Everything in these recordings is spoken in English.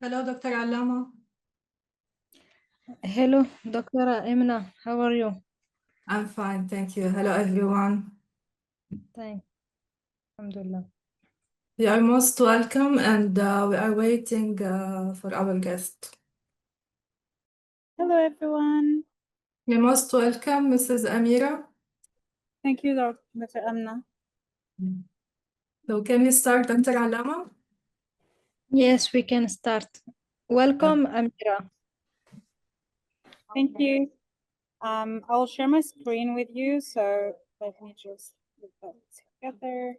Hello, Dr. Allama. Hello, Dr. Amina. How are you? I'm fine, thank you. Hello, everyone. Thanks. Alhamdulillah. You are most welcome, and we are waiting for our guest. Hello, everyone. You're most welcome, Mrs. Amira. Thank you, Dr. Amna. So, can we start, Dr. Allama? Yes, we can start. Welcome, Amira. Thank you. I'll share my screen with you. So let me just put that together.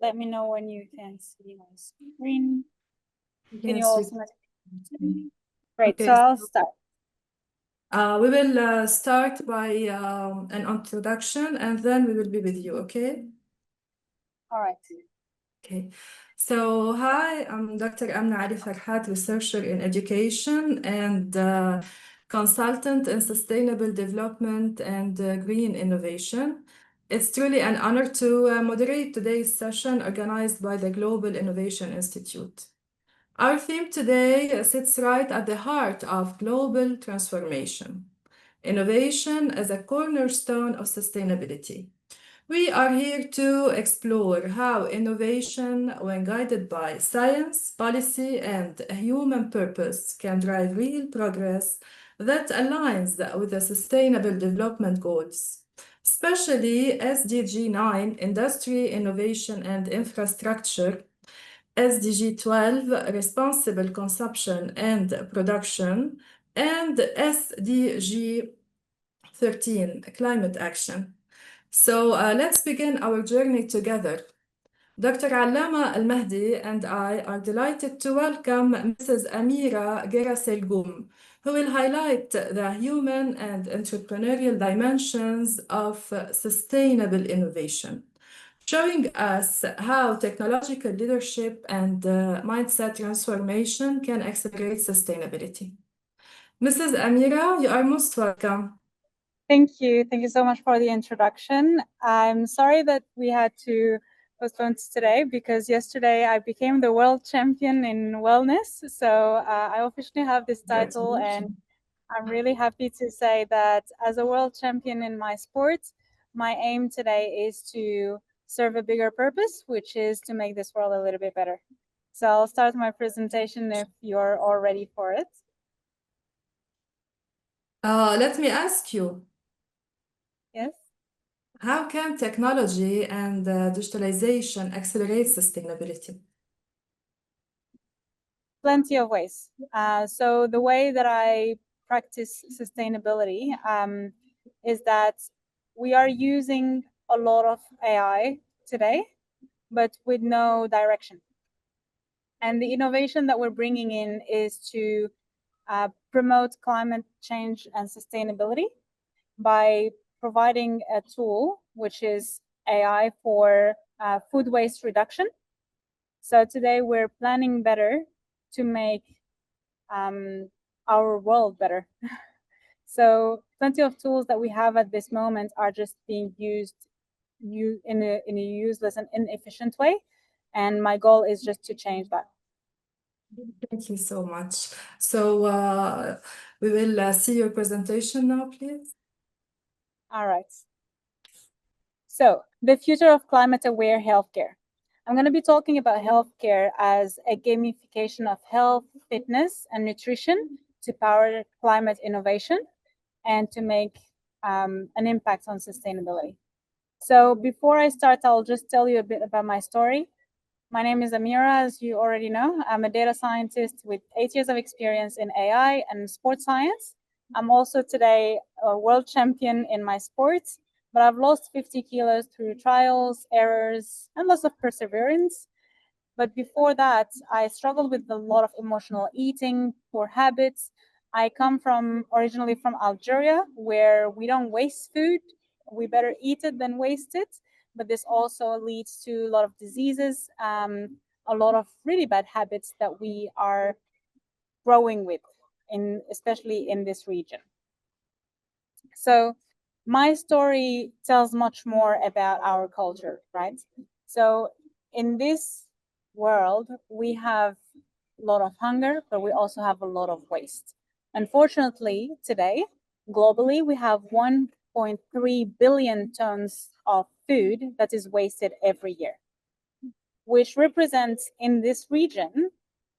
Let me know when you can see my screen. Can you Yes, all we see my can. screen? Great. Okay, So I'll start. we will start by an introduction, and then we will be with you, okay? All right. Okay, so hi, I'm Dr. Amna Ali Farhat, researcher in education and consultant in sustainable development and green innovation. It's truly an honor to moderate today's session organized by the Global Innovation Institute. Our theme today sits right at the heart of global transformation. Innovation as a cornerstone of sustainability. We are here to explore how innovation, when guided by science, policy, and human purpose, can drive real progress that aligns with the Sustainable Development Goals, especially SDG 9, Industry, Innovation, and Infrastructure, SDG 12, Responsible Consumption and Production, and SDG 13, Climate Action. So let's begin our journey together. Dr. Allama Al-Mahdi and I are delighted to welcome Mrs. Amira Gheraselgoum, who will highlight the human and entrepreneurial dimensions of sustainable innovation, showing us how technological leadership and mindset transformation can accelerate sustainability. Mrs. Amira, you are most welcome. Thank you. Thank you so much for the introduction. I'm sorry that we had to postpone to today because yesterday I became the world champion in wellness. So I officially have this title, and I'm really happy to say that as a world champion in my sport, my aim today is to serve a bigger purpose, which is to make this world a little bit better. So I'll start my presentation if you're all ready for it. Let me ask you, Yes. how can technology and digitalization accelerate sustainability? Plenty of ways. So the way that I practice sustainability is that we are using a lot of AI today, but with no direction. And the innovation that we're bringing in is to promote climate change and sustainability by providing a tool, which is AI for food waste reduction. So today we're planning better to make our world better. So plenty of tools that we have at this moment are just being used in a useless and inefficient way. And my goal is just to change that. Thank you so much. So we will see your presentation now, please. All right. So the future of climate-aware healthcare. I'm going to be talking about healthcare as a gamification of health, fitness, and nutrition to power climate innovation and to make an impact on sustainability. So before I start, I'll just tell you a bit about my story. My name is Amira, as you already know. I'm a data scientist with 8 years of experience in AI and sports science. I'm also today a world champion in my sports, but I've lost 50 kilos through trials, errors, and lots of perseverance. But before that, I struggled with a lot of emotional eating, poor habits. I come from originally from Algeria, where we don't waste food. We better eat it than waste it. But this also leads to a lot of diseases, a lot of really bad habits that we are growing with, especially in this region. So my story tells much more about our culture, right? So in this world, we have a lot of hunger, but we also have a lot of waste. Unfortunately, today, globally, we have 1.3 billion tons of food that is wasted every year, which represents in this region,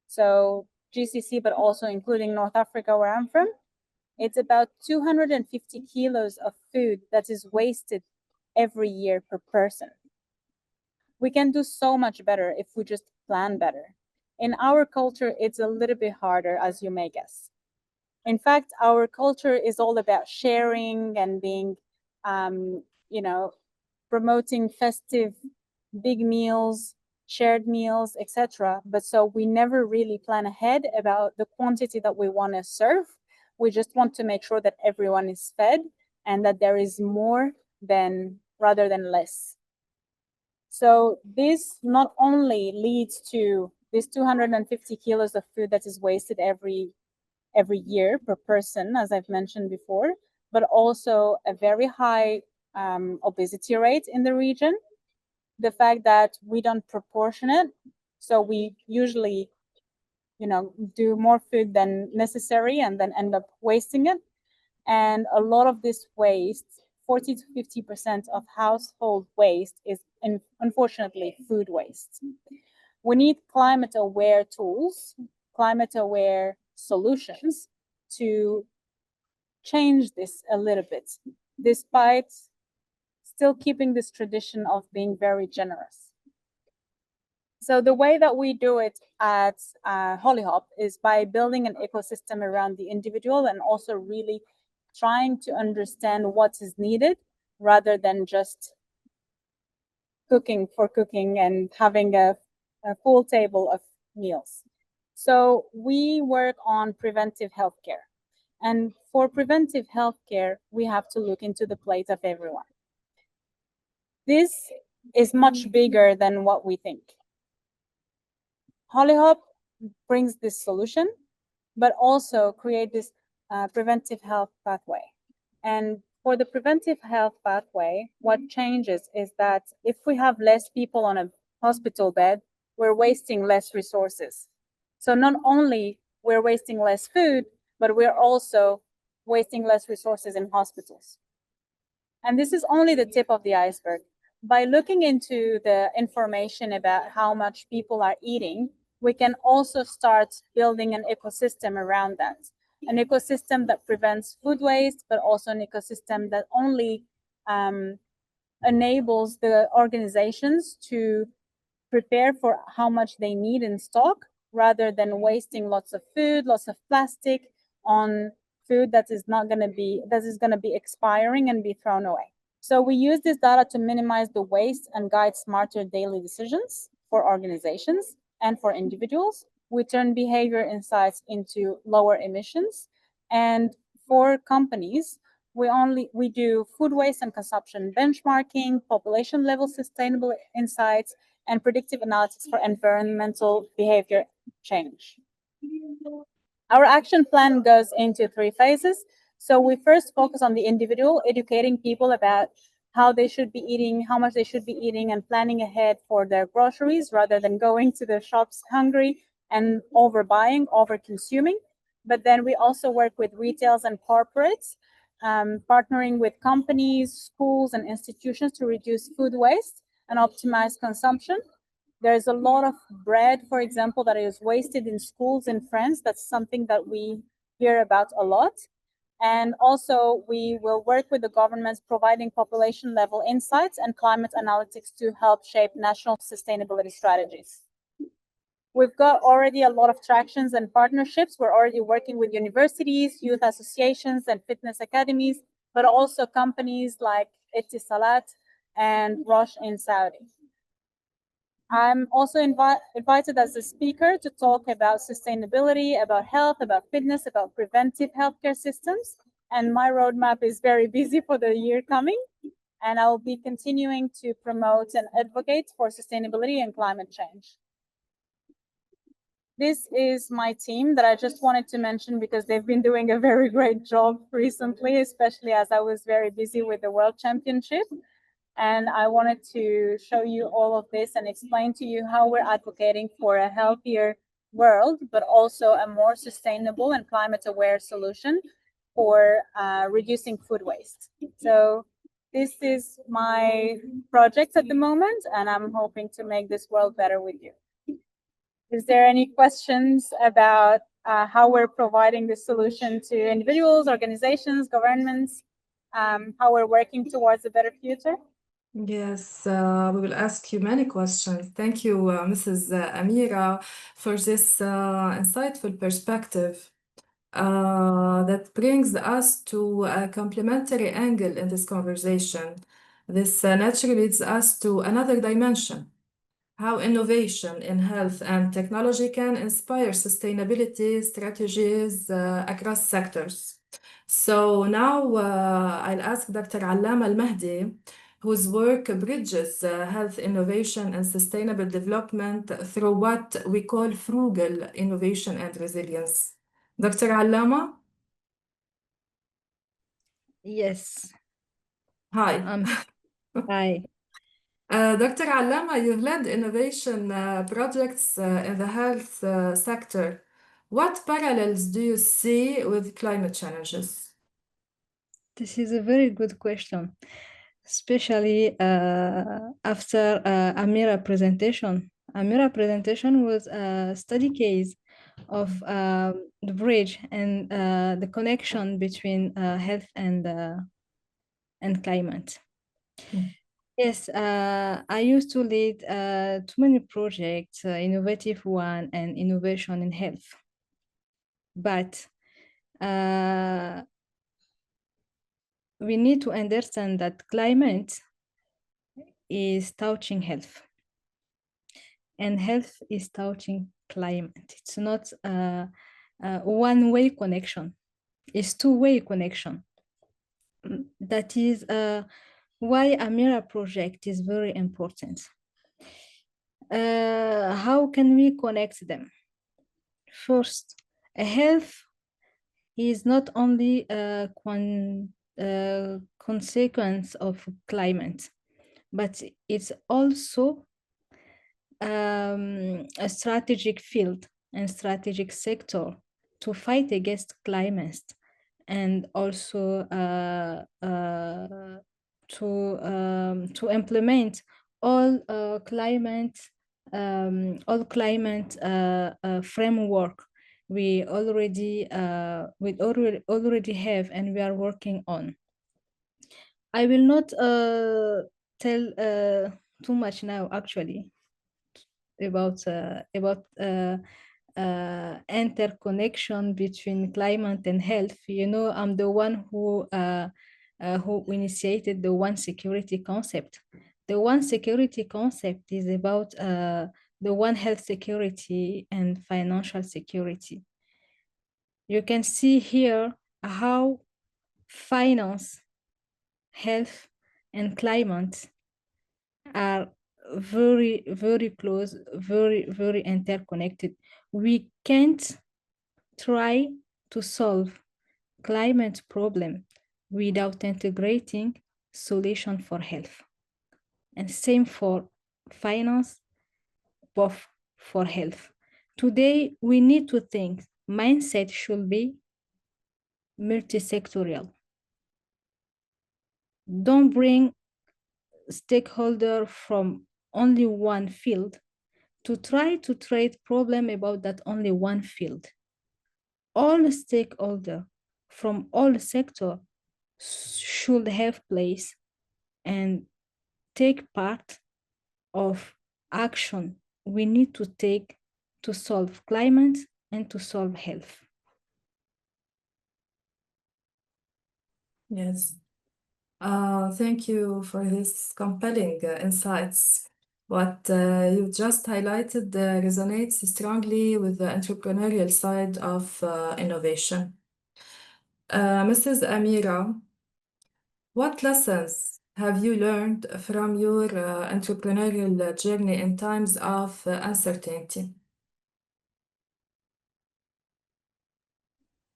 so GCC, but also including North Africa, where I'm from, it's about 250 kilos of food that is wasted every year per person. We can do so much better if we just plan better. In our culture, it's a little bit harder, as you may guess. In fact, our culture is all about sharing and being, promoting festive big meals, shared meals, etc. But so we never really plan ahead about the quantity that we want to serve. We just want to make sure that everyone is fed and that there is more than rather than less. So this not only leads to this 250 kilos of food that is wasted every year per person, as I've mentioned before, but also a very high obesity rate in the region. The fact that we don't proportion it, so we usually, do more food than necessary and then end up wasting it. And a lot of this waste, 40 to 50% of household waste is unfortunately food waste. We need climate aware tools, climate aware solutions to change this a little bit, despite still keeping this tradition of being very generous. So the way that we do it at Hollyhop is by building an ecosystem around the individual and also really trying to understand what is needed rather than just cooking for cooking and having a full table of meals. So we work on preventive healthcare. And for preventive healthcare, we have to look into the plate of everyone. This is much bigger than what we think. Hollyhop brings this solution, but also create this preventive health pathway. And for the preventive health pathway, what changes is that if we have less people on a hospital bed, we're wasting less resources. So not only we're wasting less food, but we're also wasting less resources in hospitals. And this is only the tip of the iceberg. By looking into the information about how much people are eating, we can also start building an ecosystem around that. An ecosystem that prevents food waste, but also an ecosystem that only enables the organizations to prepare for how much they need in stock, rather than wasting lots of food, lots of plastic on food that is going to be expiring and be thrown away. So we use this data to minimize the waste and guide smarter daily decisions for organizations and for individuals. We turn behavior insights into lower emissions. And for companies, we do food waste and consumption benchmarking, population level sustainable insights, and predictive analytics for environmental behavior change. Our action plan goes into 3 phases. So we first focus on the individual, educating people about how they should be eating, how much they should be eating, and planning ahead for their groceries rather than going to the shops hungry and overbuying, over-consuming. But then we also work with retailers and corporates, partnering with companies, schools, and institutions to reduce food waste and optimize consumption. There's a lot of bread, for example, that is wasted in schools in France. That's something that we hear about a lot. And also, we will work with the governments providing population level insights and climate analytics to help shape national sustainability strategies. We've got already a lot of tractions and partnerships. We're already working with universities, youth associations, and fitness academies, but also companies like Etisalat and Roche in Saudi. I'm also invited as a speaker to talk about sustainability, about health, about fitness, about preventive healthcare systems. And my roadmap is very busy for the year coming. And I'll be continuing to promote and advocate for sustainability and climate change. This is my team that I just wanted to mention because they've been doing a very great job recently, especially as I was very busy with the World Championship. And I wanted to show you all of this and explain to you how we're advocating for a healthier world, but also a more sustainable and climate-aware solution for reducing food waste. So this is my project at the moment, and I'm hoping to make this world better with you. Is there any questions about how we're providing this solution to individuals, organizations, governments, how we're working towards a better future? Yes, we will ask you many questions. Thank you, Mrs. Amira, for this insightful perspective that brings us to a complementary angle in this conversation. This naturally leads us to another dimension, how innovation in health and technology can inspire sustainability strategies across sectors. So now I'll ask Dr. Allama Al-Mahdi, whose work bridges health innovation and sustainable development through what we call frugal innovation and resilience. Dr. Allama? Yes. Hi. Hi. Dr. Allama, you've led innovation projects in the health sector. What parallels do you see with climate challenges? This is a very good question, especially after Amira presentation. Amira presentation was a study case of the bridge and the connection between health and climate. Yes, I used to lead too many projects, innovative one and innovation in health. But we need to understand that climate is touching health, and health is touching climate. It's not a one-way connection. It's two-way connection. That is why Amira project is very important. How can we connect them? First, health is not only a consequence of climate, but it's also a strategic field and strategic sector to fight against climate, and also to implement all climate framework we already have and we are working on. I will not tell too much now, actually, about interconnection between climate and health. You know, I'm the one who initiated the one security concept. The one security concept is about the one health security and financial security. You can see here how finance, health, and climate are very, very close, very, very interconnected. We can't try to solve climate problem without integrating solution for health. And same for finance, both for health. Today, we need to think mindset should be multi-sectorial. Don't bring stakeholder from only one field to try to trade problem about that only one field. All stakeholders from all sector should have place and take part of action we need to take to solve climate and to solve health. Yes. Thank you for these compelling insights. What you just highlighted resonates strongly with the entrepreneurial side of innovation. Mrs. Amira, what lessons have you learned from your entrepreneurial journey in times of uncertainty?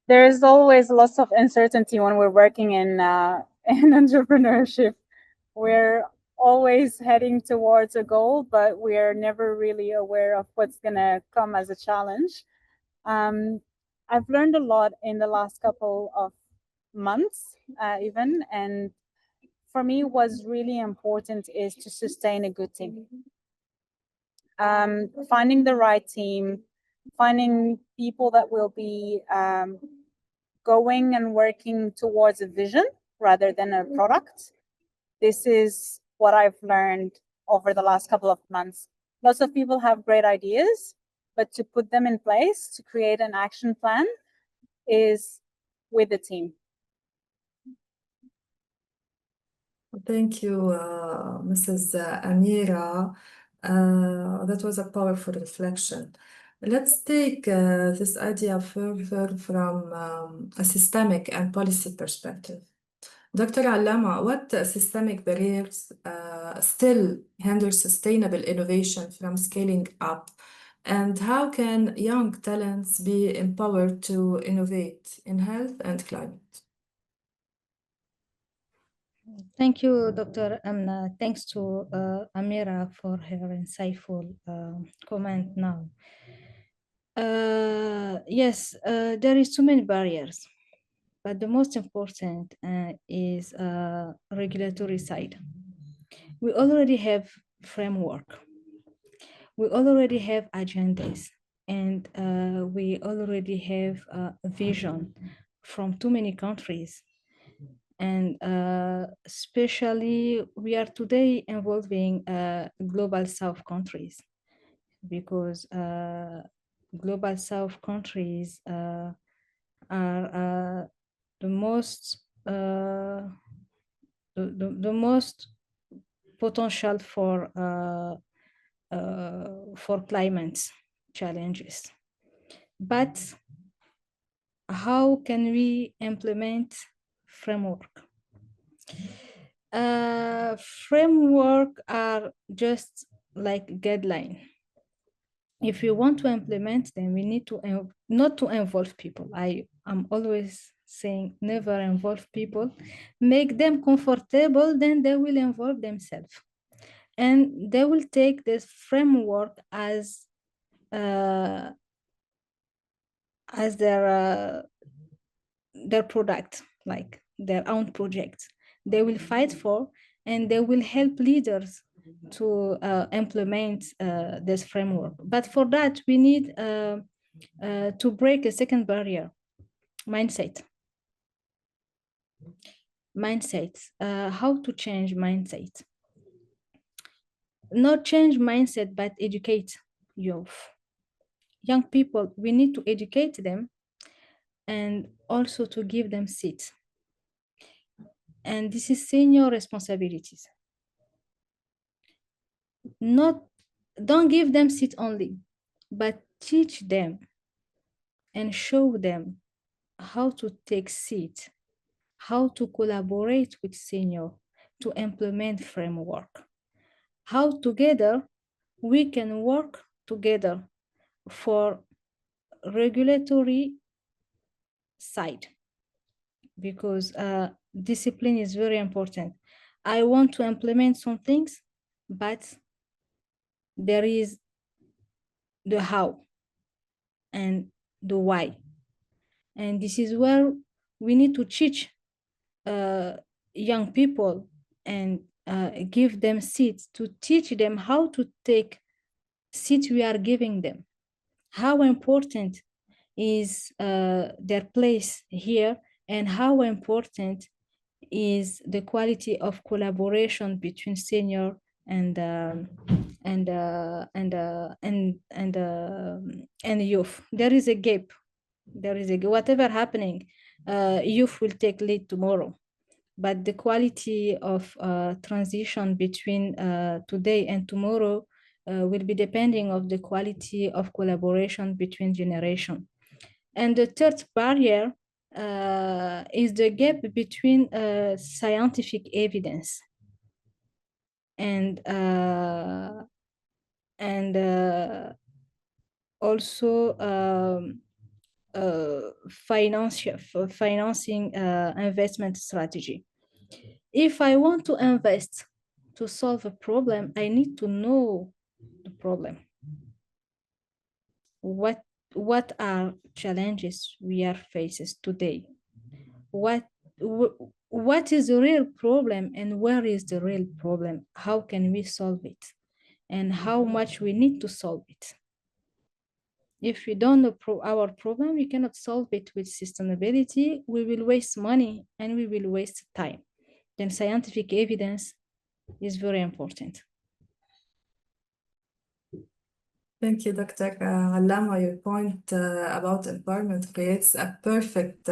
There is always lots of uncertainty when we're working in in entrepreneurship. We're always heading towards a goal, but we are never really aware of what's going to come as a challenge. I've learned a lot in the last couple of months, even, and for me, what's really important is to sustain a good team. Finding the right team, finding people that will be going and working towards a vision rather than a product. This is what I've learned over the last couple of months. Lots of people have great ideas, but to put them in place, to create an action plan, is with the team. Thank you, Mrs. Amira. That was a powerful reflection. Let's take this idea further from a systemic and policy perspective. Dr. Allama, what systemic barriers still hinder sustainable innovation from scaling up? And how can young talents be empowered to innovate in health and climate? Thank you, Dr. Amna. Thanks to Amira for her insightful comment now. Yes, there is too many barriers, but the most important is regulatory side. We already have framework. We already have agendas, and we already have a vision from too many countries. And especially we are today involving global South countries, because global South countries are the most the most potential for climate challenges. But how can we implement framework? Framework are just like guideline. If we want to implement them, we need to not to involve people. I am always saying never involve people. Make them comfortable, then they will involve themselves, and they will take this framework as their product, like their own project. They will fight for, and they will help leaders to implement this framework. But for that, we need to break a second barrier, mindset. How to change mindset? Not change mindset, but educate youth. Young people, we need to educate them and also to give them seats. And this is senior responsibilities. Don't give them seat only, but teach them and show them how to take seat, how to collaborate with senior to implement framework, how together we can work together for regulatory side, because discipline is very important. I want to implement some things, but there is the how and the why. And this is where we need to teach young people and give them seats, to teach them how to take seats we are giving them. How important is their place here, and how important is the quality of collaboration between senior and youth. There is a gap. Whatever happening, youth will take lead tomorrow. But the quality of transition between today and tomorrow will be depending of the quality of collaboration between generations. And the third barrier is the gap between scientific evidence and also financing investment strategy. If I want to invest to solve a problem, I need to know the problem. What are challenges we are faces today? What is the real problem, and where is the real problem? How can we solve it? And how much we need to solve it? If we don't know our problem, we cannot solve it with sustainability. We will waste money and we will waste time. Then scientific evidence is very important. Thank you, Dr. Allama. Your point about environment creates a perfect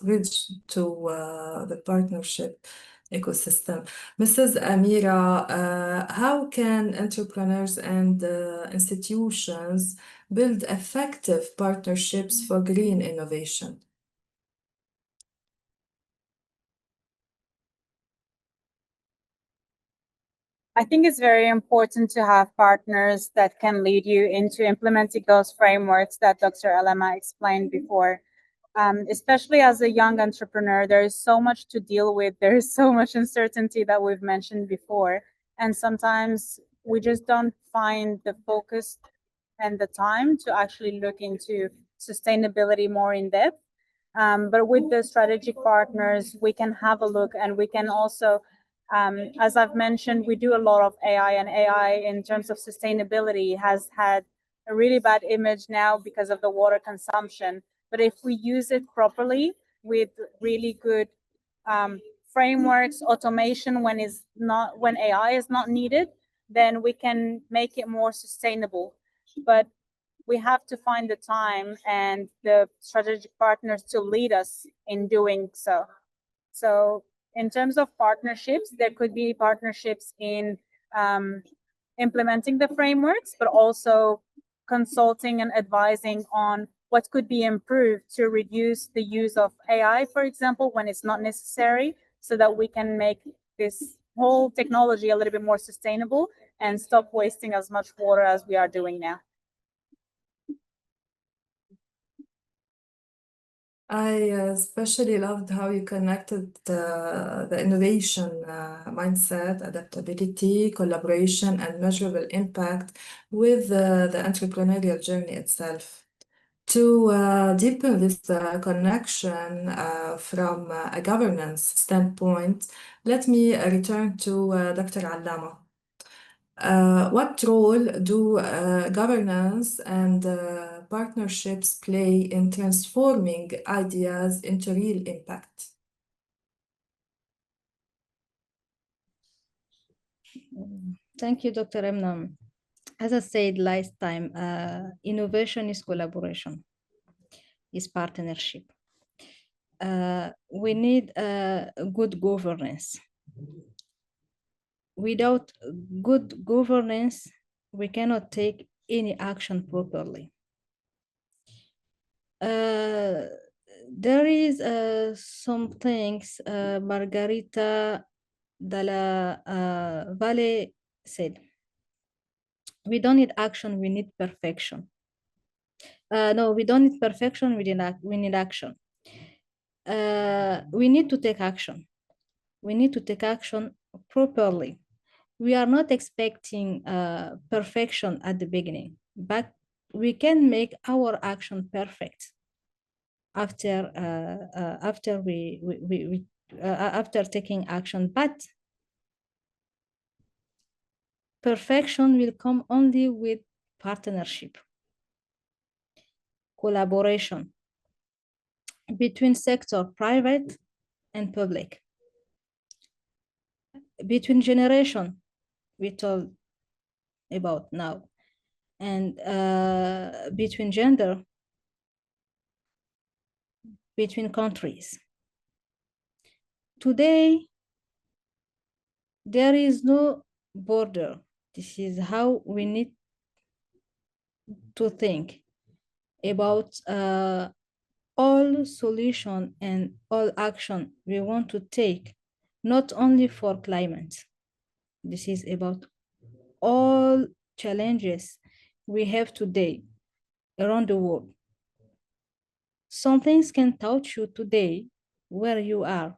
bridge to the partnership ecosystem. Mrs. Amira, how can entrepreneurs and institutions build effective partnerships for green innovation? I think it's very important to have partners that can lead you into implementing those frameworks that Dr. Allama explained before. Especially as a young entrepreneur, there is so much to deal with. There is so much uncertainty that we've mentioned before. And sometimes we just don't find the focus and the time to actually look into sustainability more in depth. But with the strategic partners, we can have a look, and we can also, as I've mentioned, we do a lot of AI, and AI in terms of sustainability has had a really bad image now because of the water consumption. But if we use it properly with really good frameworks, automation when AI is not needed, then we can make it more sustainable. But we have to find the time and the strategic partners to lead us in doing so. So in terms of partnerships, there could be partnerships in implementing the frameworks, but also consulting and advising on what could be improved to reduce the use of AI, for example, when it's not necessary, so that we can make this whole technology a little bit more sustainable and stop wasting as much water as we are doing now. I especially loved how you connected the innovation mindset, adaptability, collaboration, and measurable impact with the entrepreneurial journey itself. To deepen this connection from a governance standpoint, let me return to Dr. Allama. What role do governance and partnerships play in transforming ideas into real impact? Thank you, Dr. Emnam. As I said last time, innovation is collaboration, is partnership. We need good governance. Without good governance, we cannot take any action properly. There is some things Margarita Dalla Valle said. We don't need action, we need perfection. No, we don't need perfection, we need action. We need to take action. We need to take action properly. We are not expecting perfection at the beginning, but we can make our action perfect after after taking action. But perfection will come only with partnership, collaboration between sector, private and public, between generation, we told about now, and between gender, between countries. Today, there is no border. This is how we need to think about all solution and all action we want to take, not only for climate. This is about all challenges we have today around the world. Some things can touch you today where you are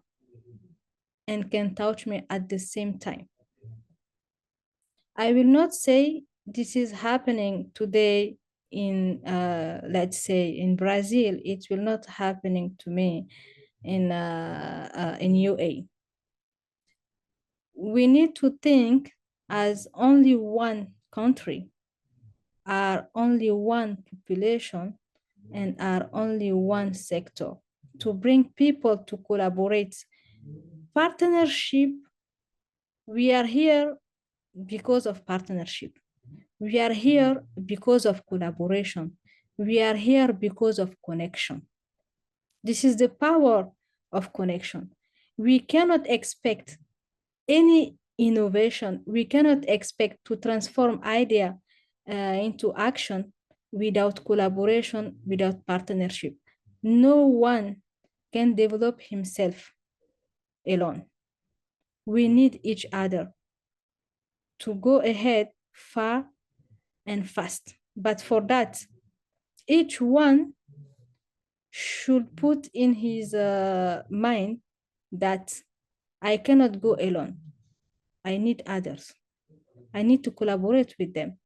and can touch me at the same time. I will not say this is happening today in, let's say, in Brazil. It will not happening to me in UA. We need to think as only one country, are only one population, and are only one sector, to bring people to collaborate. Partnership, we are here because of partnership. We are here because of collaboration. We are here because of connection. This is the power of connection. We cannot expect any innovation. We cannot expect to transform idea into action without collaboration, without partnership. No one can develop himself alone. We need each other to go ahead far and fast. But for that, each one should put in his mind that I cannot go alone. I need others. I need to collaborate with them.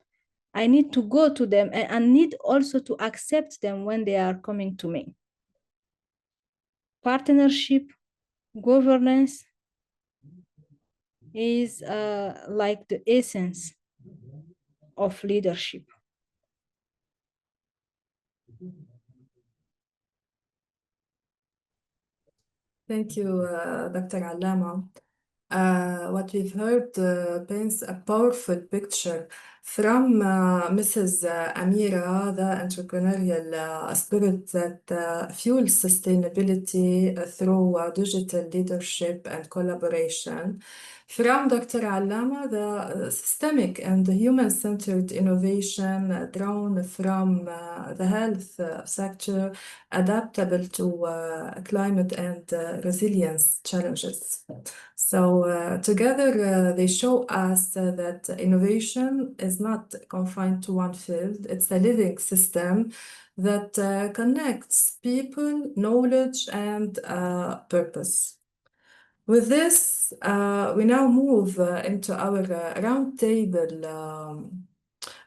I need to go to them, and I need also to accept them when they are coming to me. Partnership, governance is like the essence of leadership. Thank you, Dr. Allama. What we've heard paints a powerful picture from Mrs. Amira, the entrepreneurial spirit that fuels sustainability through digital leadership and collaboration. From Dr. Allama, the systemic and the human-centered innovation drawn from the health sector, adaptable to climate and resilience challenges. So together they show us that innovation is not confined to one field. It's a living system that connects people, knowledge, and purpose. With this, we now move into our roundtable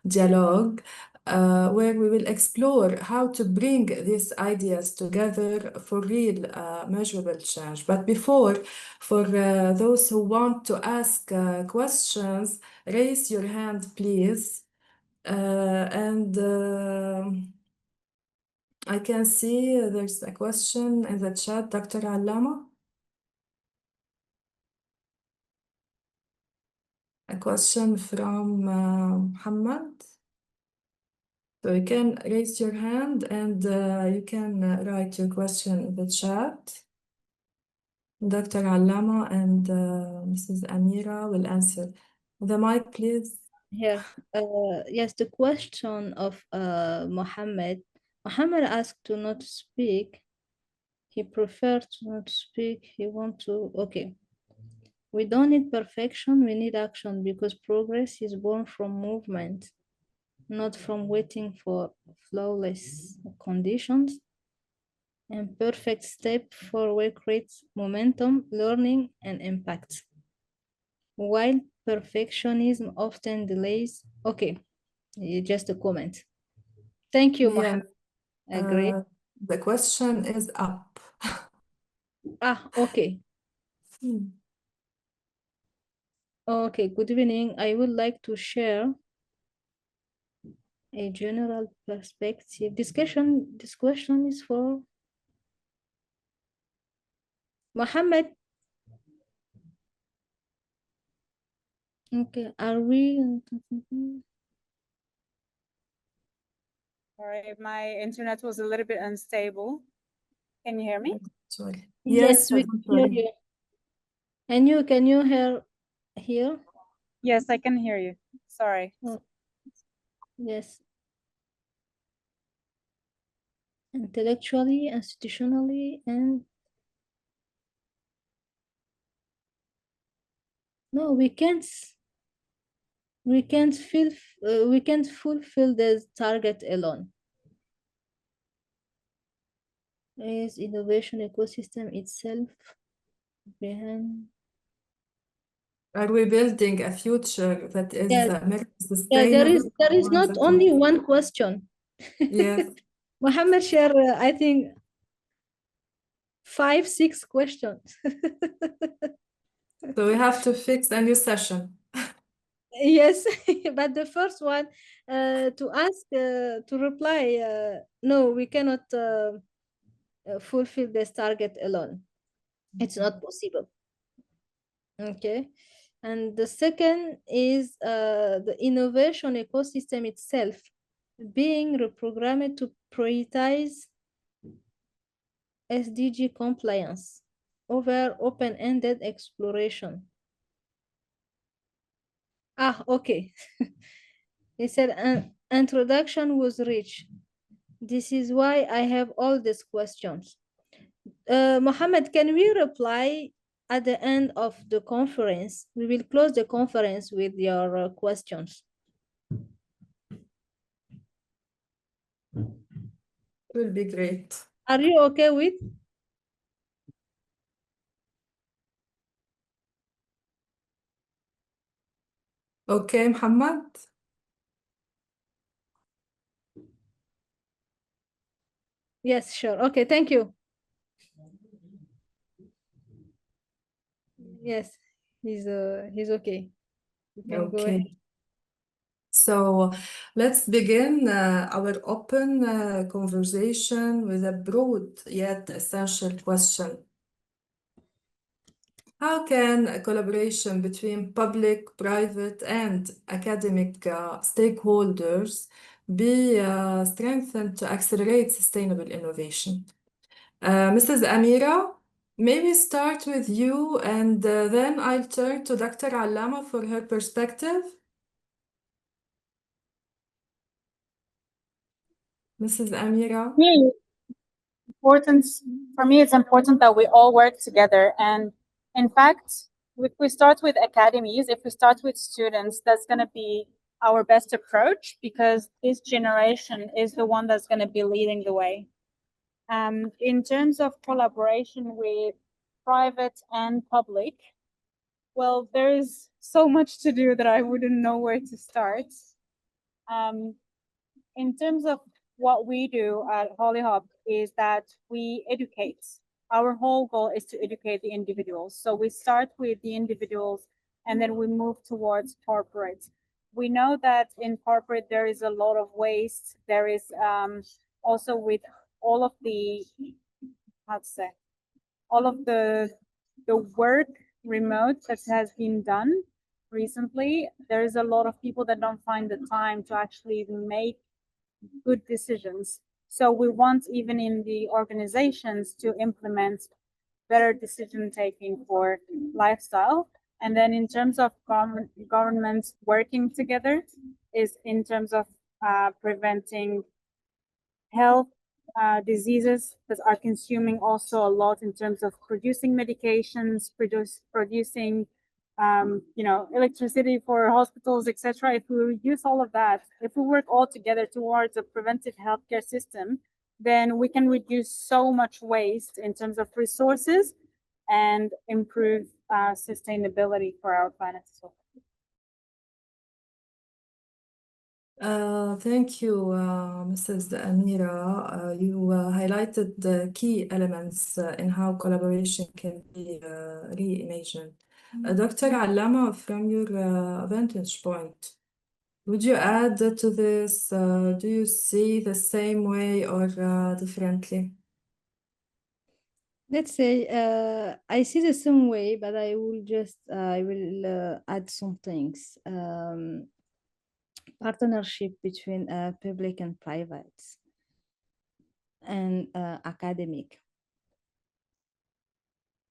dialogue, where we will explore how to bring these ideas together for real measurable change. But before, for those who want to ask questions, raise your hand, please. And I can see there's a question in the chat, Dr. Allama. A question from Muhammad. So you can raise your hand and you can write your question in the chat. Dr. Allama and Mrs. Amira will answer. The mic, please. Here, yes, the question of Mohammed. Mohammed asked to not speak. He preferred to not speak. He want to, okay. We don't need perfection, we need action, because progress is born from movement, not from waiting for flawless conditions. And perfect step forward creates momentum, learning, and impact. While perfectionism often delays, okay, just a comment. Thank you, Yeah, Mohammed. Agree. the question is up. Okay. Okay, good evening. I would like to share a general perspective. This question is for Mohammed. Okay, are we? Sorry, my internet was a little bit unstable. Can you hear me? Sorry. Yes, we don't can hear worry. you. And you, can you hear? Yes, I can hear you. Sorry. Oh, yes. Intellectually, institutionally, and no, we can't fulfill the target alone. Is innovation ecosystem itself behind? Are we building a future that is Yeah, more yeah, sustainable? there is Or not that only one question. Yes. Muhammad share, I think 5, 6 questions. So we have to fix a new session. Yes, but the first one to ask to reply, no, we cannot fulfill this target alone. It's not possible. Okay. And the second is the innovation ecosystem itself being reprogrammed to prioritize SDG compliance over open-ended exploration. Ah, okay. He said an introduction was rich. This is why I have all these questions. Mohammed, can we reply at the end of the conference? We will close the conference with your questions. Will be great. Are you okay with? Okay, Muhammad? Yes, sure. Okay, thank you. Yes, he's okay. You can go ahead. Okay. So let's begin our open conversation with a broad yet essential question. How can a collaboration between public, private, and academic stakeholders be strengthened to accelerate sustainable innovation? Mrs. Amira, maybe start with you and then I'll turn to Dr. Allama for her perspective. Mrs. Amira? Me, important for me, it's important that we all work together. And in fact, if we start with academies, if we start with students, that's going to be our best approach because this generation is the one that's going to be leading the way. In terms of collaboration with private and public, well, there is so much to do that I wouldn't know where to start. In terms of what we do at Hollyhock is that we educate. Our whole goal is to educate the individuals. So we start with the individuals and then we move towards corporate. We know that in corporate there is a lot of waste. There is also with all of the, how to say, all of the work remote that has been done recently, there is a lot of people that don't find the time to actually make good decisions. So we want even in the organizations to implement better decision taking for lifestyle. And then in terms of governments working together is in terms of preventing health diseases that are consuming also a lot in terms of producing medications, producing electricity for hospitals, etc. If we use all of that, if we work all together towards a preventive healthcare system, then we can reduce so much waste in terms of resources and improve sustainability for our planet as well. Thank you, Mrs. Amira. You highlighted the key elements in how collaboration can be reimagined. Dr. Allama, from your vantage point, would you add to this? Do you see the same way or differently? Let's say I see the same way, but I will add some things. Partnership between public and private and academic.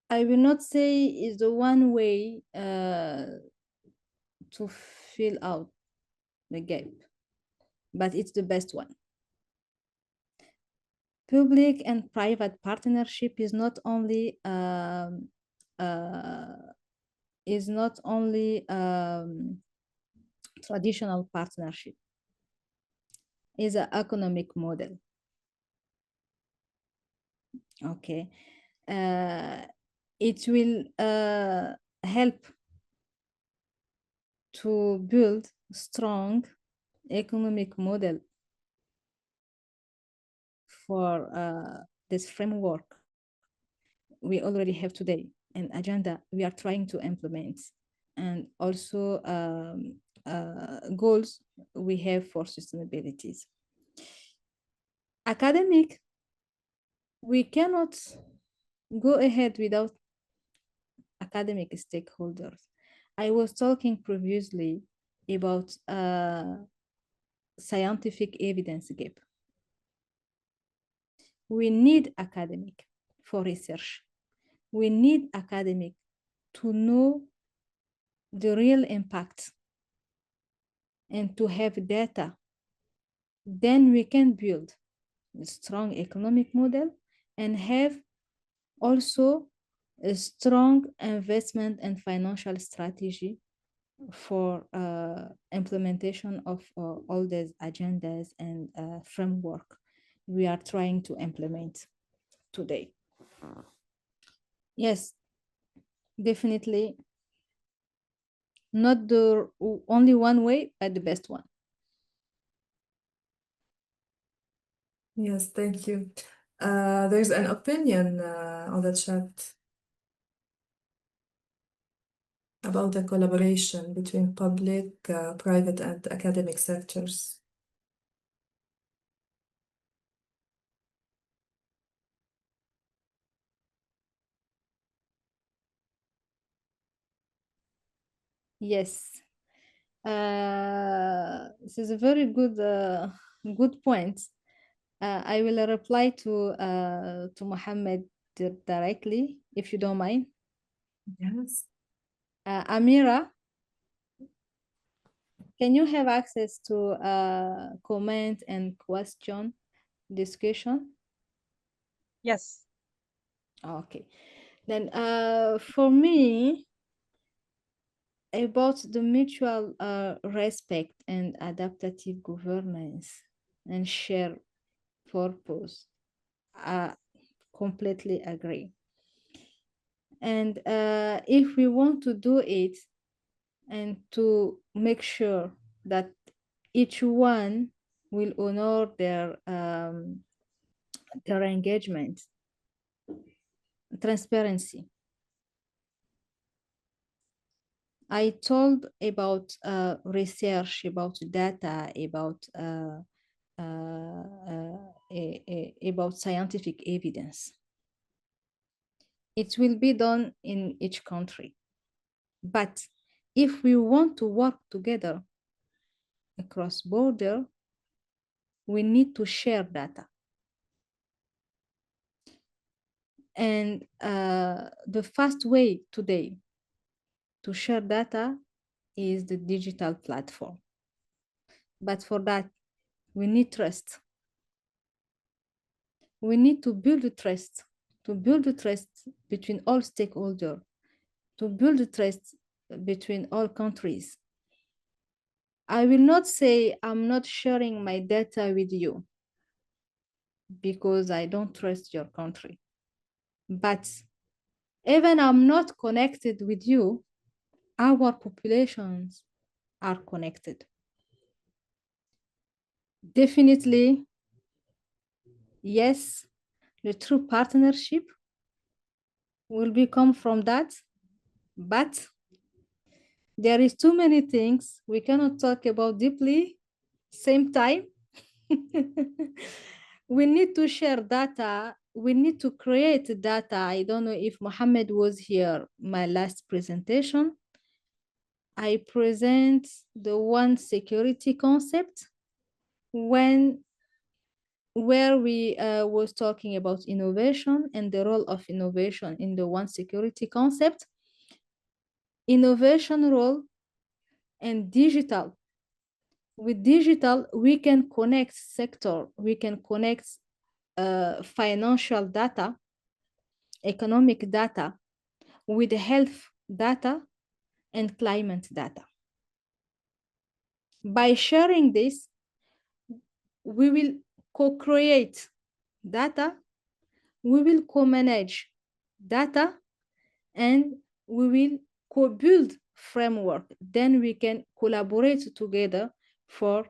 I will not say is the one way to fill out the gap, but it's the best one. Public and private partnership is not only traditional partnership. Is an economic model. Okay, it will help to build strong economic model for this framework we already have today, an agenda we are trying to implement, and also goals we have for sustainability. Academic, we cannot go ahead without academic stakeholders. I was talking previously about scientific evidence gap. We need academic for research. We need academic to know the real impact and to have data. Then we can build a strong economic model and have also a strong investment and financial strategy for implementation of all these agendas and framework we are trying to implement today. Yes, definitely not the only one way, but the best one. Yes, thank you. There's an opinion on the chat about the collaboration between public, private, and academic sectors. Yes, this is a very good point. I will reply to Mohammed directly, if you don't mind. Yes. Amira, can you have access to comment and question discussion? Yes. Okay. Then for me, about the mutual respect and adaptive governance and shared purpose, I completely agree. And if we want to do it and to make sure that each one will honor their engagement, transparency. I told about research, about data, about scientific evidence. It will be done in each country. But if we want to work together across border, we need to share data. And the fast way today to share data is the digital platform. But for that, we need trust. We need to build the trust, between all stakeholders, to build the trust between all countries. I will not say I'm not sharing my data with you because I don't trust your country. But even I'm not connected with you, our populations are connected. Definitely, yes, the true partnership will become from that, but there is too many things we cannot talk about deeply same time. We need to share data. We need to create data. I don't know if Mohammed was here, my last presentation. I present the one security concept where we was talking about innovation and the role of innovation in the one security concept. Innovation role and digital. With digital, we can connect sector, we can connect financial data, economic data, with health data and climate data. By sharing this, we will co-create data, we will co-manage data, and we will co-build framework, then we can collaborate together for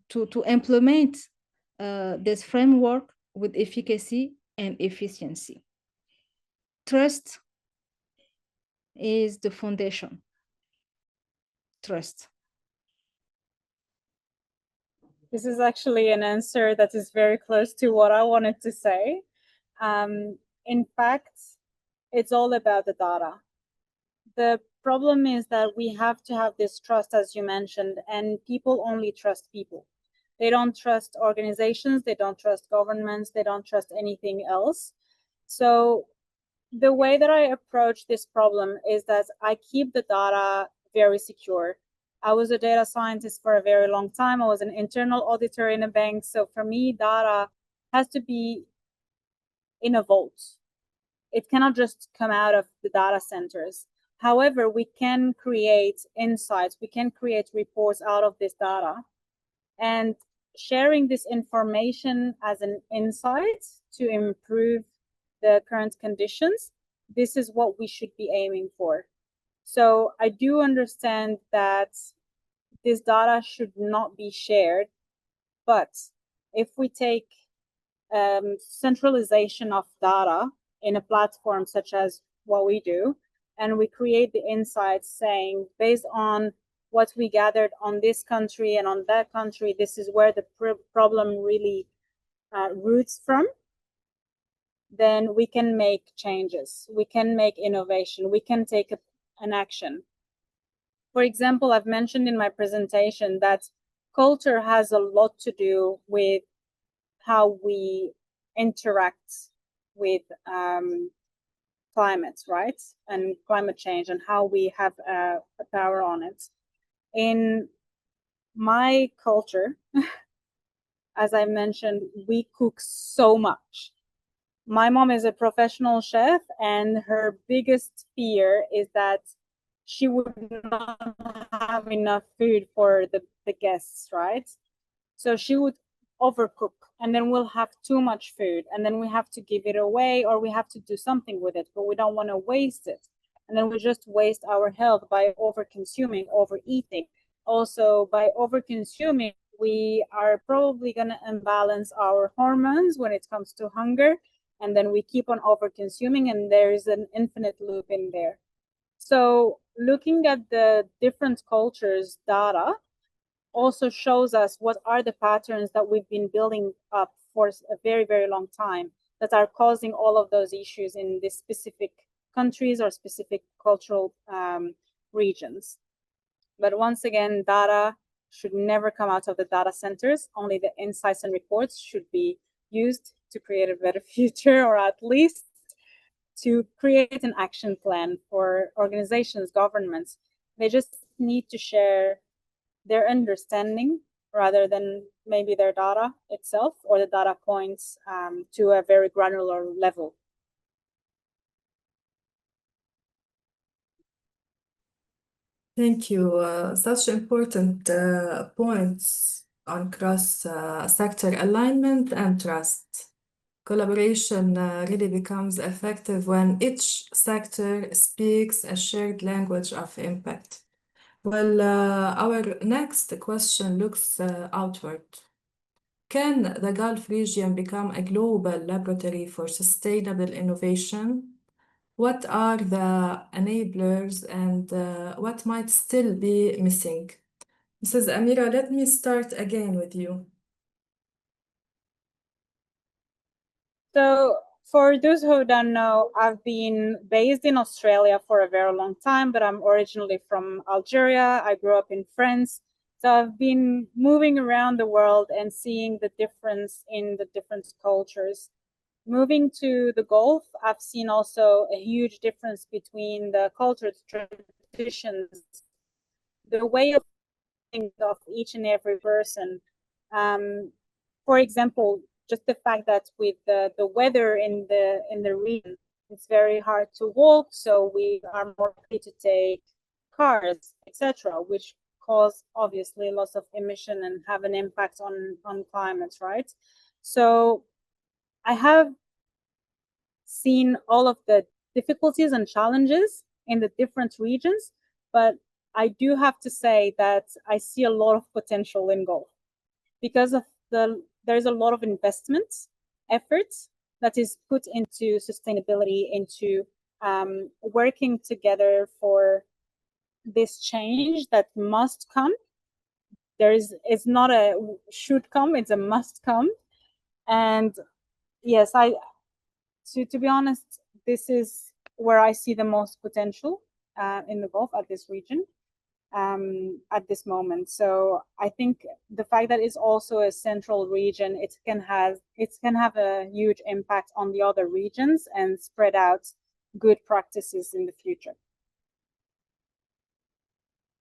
to implement this framework with efficacy and efficiency. Trust is the foundation. Trust. This is actually an answer that is very close to what I wanted to say. In fact, it's all about the data. The problem is that we have to have this trust, as you mentioned, and people only trust people. They don't trust organizations, they don't trust governments, they don't trust anything else. So the way that I approach this problem is that I keep the data very secure. I was a data scientist for a very long time. I was an internal auditor in a bank. So for me, data has to be in a vault. It cannot just come out of the data centers. However, we can create insights, we can create reports out of this data, and sharing this information as an insight to improve the current conditions, this is what we should be aiming for. So I do understand that this data should not be shared, but if we take centralization of data in a platform such as what we do, and we create the insights saying, based on what we gathered on this country and on that country, this is where the problem really roots from, then we can make changes, we can make innovation, we can take an action. For example, I've mentioned in my presentation that culture has a lot to do with how we interact with climate, right? And climate change, and how we have a power on it. In my culture, as I mentioned, we cook so much. My mom is a professional chef, and her biggest fear is that she would not have enough food for the guests, right? So she would overcook, and then we'll have too much food, and then we have to give it away, or we have to do something with it, but we don't want to waste it. And then we just waste our health by over-consuming, overeating. Also, by over-consuming, we are probably going to imbalance our hormones when it comes to hunger, and then we keep on over-consuming, and there is an infinite loop in there. So looking at the different cultures' data also shows us what are the patterns that we've been building up for a very, very long time that are causing all of those issues in these specific countries or specific cultural regions. But once again, data should never come out of the data centers. Only the insights and reports should be used to create a better future, or at least to create an action plan for organizations, governments. They just need to share their understanding rather than maybe their data itself or the data points to a very granular level. Thank you. Such important points on cross-sector alignment and trust. Collaboration really becomes effective when each sector speaks a shared language of impact. Well, our next question looks outward. Can the Gulf region become a global laboratory for sustainable innovation? What are the enablers, and what might still be missing? Mrs. Amira, let me start again with you. So for those who don't know, I've been based in Australia for a very long time, but I'm originally from Algeria. I grew up in France. So I've been moving around the world and seeing the difference in the different cultures. Moving to the Gulf, I've seen also a huge difference between the cultures, traditions, the way of thinking of each and every person. For example, just the fact that with the weather in the region, it's very hard to walk, so we are more likely to take cars, etc., which cause obviously lots of emission and have an impact on climate, right? So I have seen all of the difficulties and challenges in the different regions, but I do have to say that I see a lot of potential in golf because of there's a lot of investment efforts that is put into sustainability, into working together for this change that must come. It's not a should come, it's a must come. And yes, to be honest, this is where I see the most potential in the Gulf at this region at this moment. So I think the fact that it's also a central region, it can have a huge impact on the other regions and spread out good practices in the future.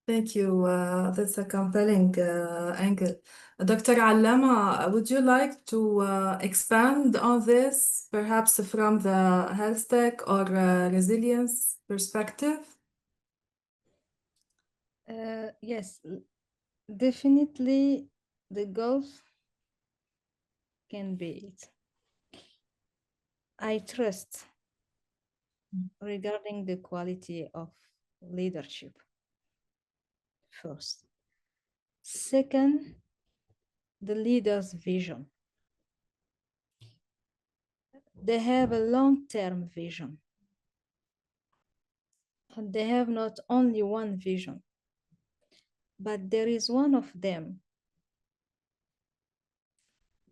Thank you. That's a compelling angle. Dr. Allama, would you like to expand on this, perhaps from the health tech or resilience perspective? Yes, definitely the Gulf can be it. I trust regarding the quality of leadership first. Second, the leader's vision. They have a long-term vision. And they have not only one vision, but there is one of them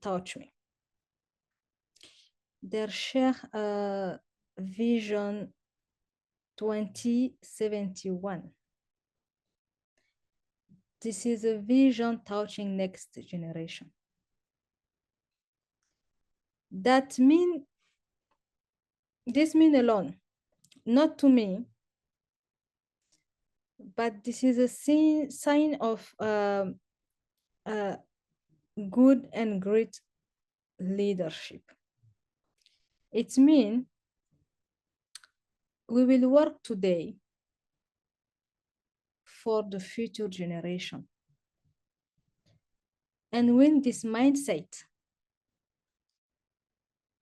touch me. Their share vision 2071. This is a vision touching next generation. This means alone, not to me, but this is a sign of good and great leadership. It means we will work today for the future generation. And when this mindset,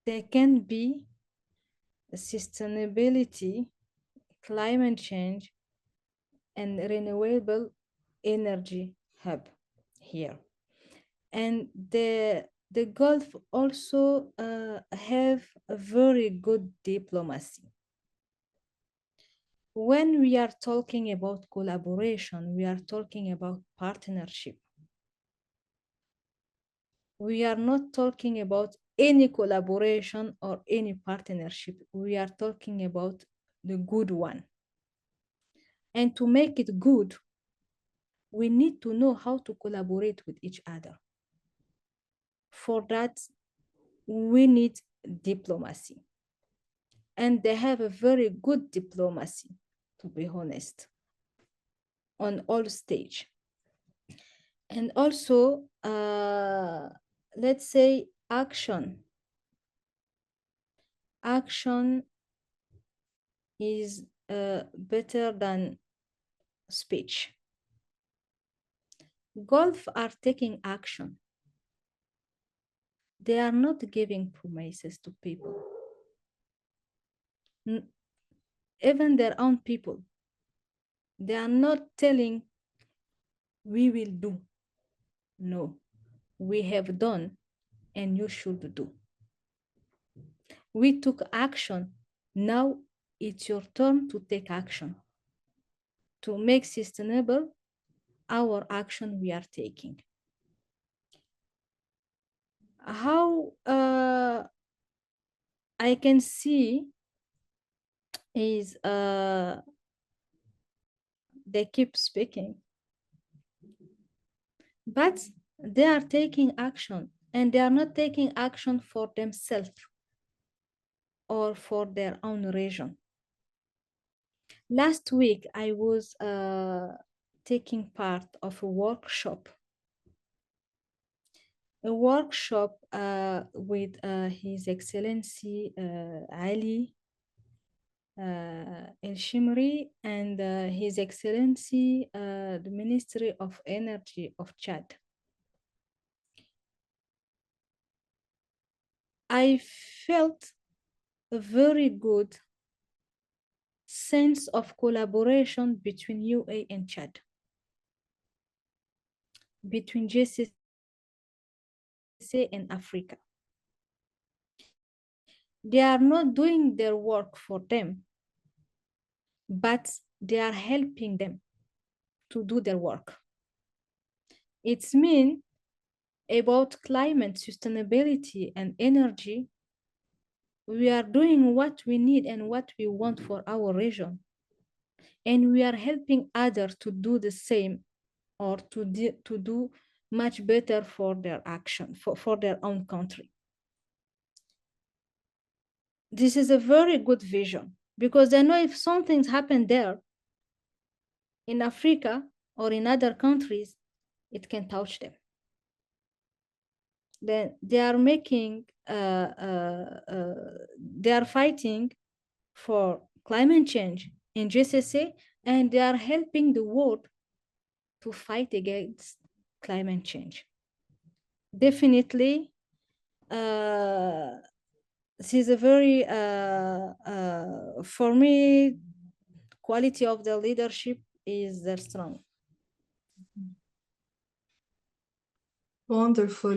there can be sustainability, climate change, and renewable energy hub here. And the Gulf also have a very good diplomacy. When we are talking about collaboration, we are talking about partnership. We are not talking about any collaboration or any partnership. We are talking about the good one. And to make it good, we need to know how to collaborate with each other. For that, we need diplomacy. And they have a very good diplomacy, to be honest, on all stages. And also, let's say action. Action is better than speech. Gulf are taking action. They are not giving promises to people. Even their own people. They are not telling, we will do. No, we have done and you should do. We took action. Now it's your turn to take action. To make sustainable our action we are taking. How I can see is they keep speaking, but they are taking action, and they are not taking action for themselves or for their own region. Last week, I was taking part of a workshop with His Excellency Ali El Shimri and His Excellency the Ministry of Energy of Chad. I felt very good sense of collaboration between UA and Chad, between GCC and Africa. They are not doing their work for them, but they are helping them to do their work. It's mean about climate sustainability and energy. We are doing what we need and what we want for our region. And we are helping others to do the same, or to do much better for their action, for their own country. This is a very good vision, because I know if something's happened there in Africa or in other countries, it can touch them. Then they are making, they are fighting for climate change in GCC, and they are helping the world to fight against climate change. Definitely, this is a very, for me, quality of the leadership is strong. Wonderful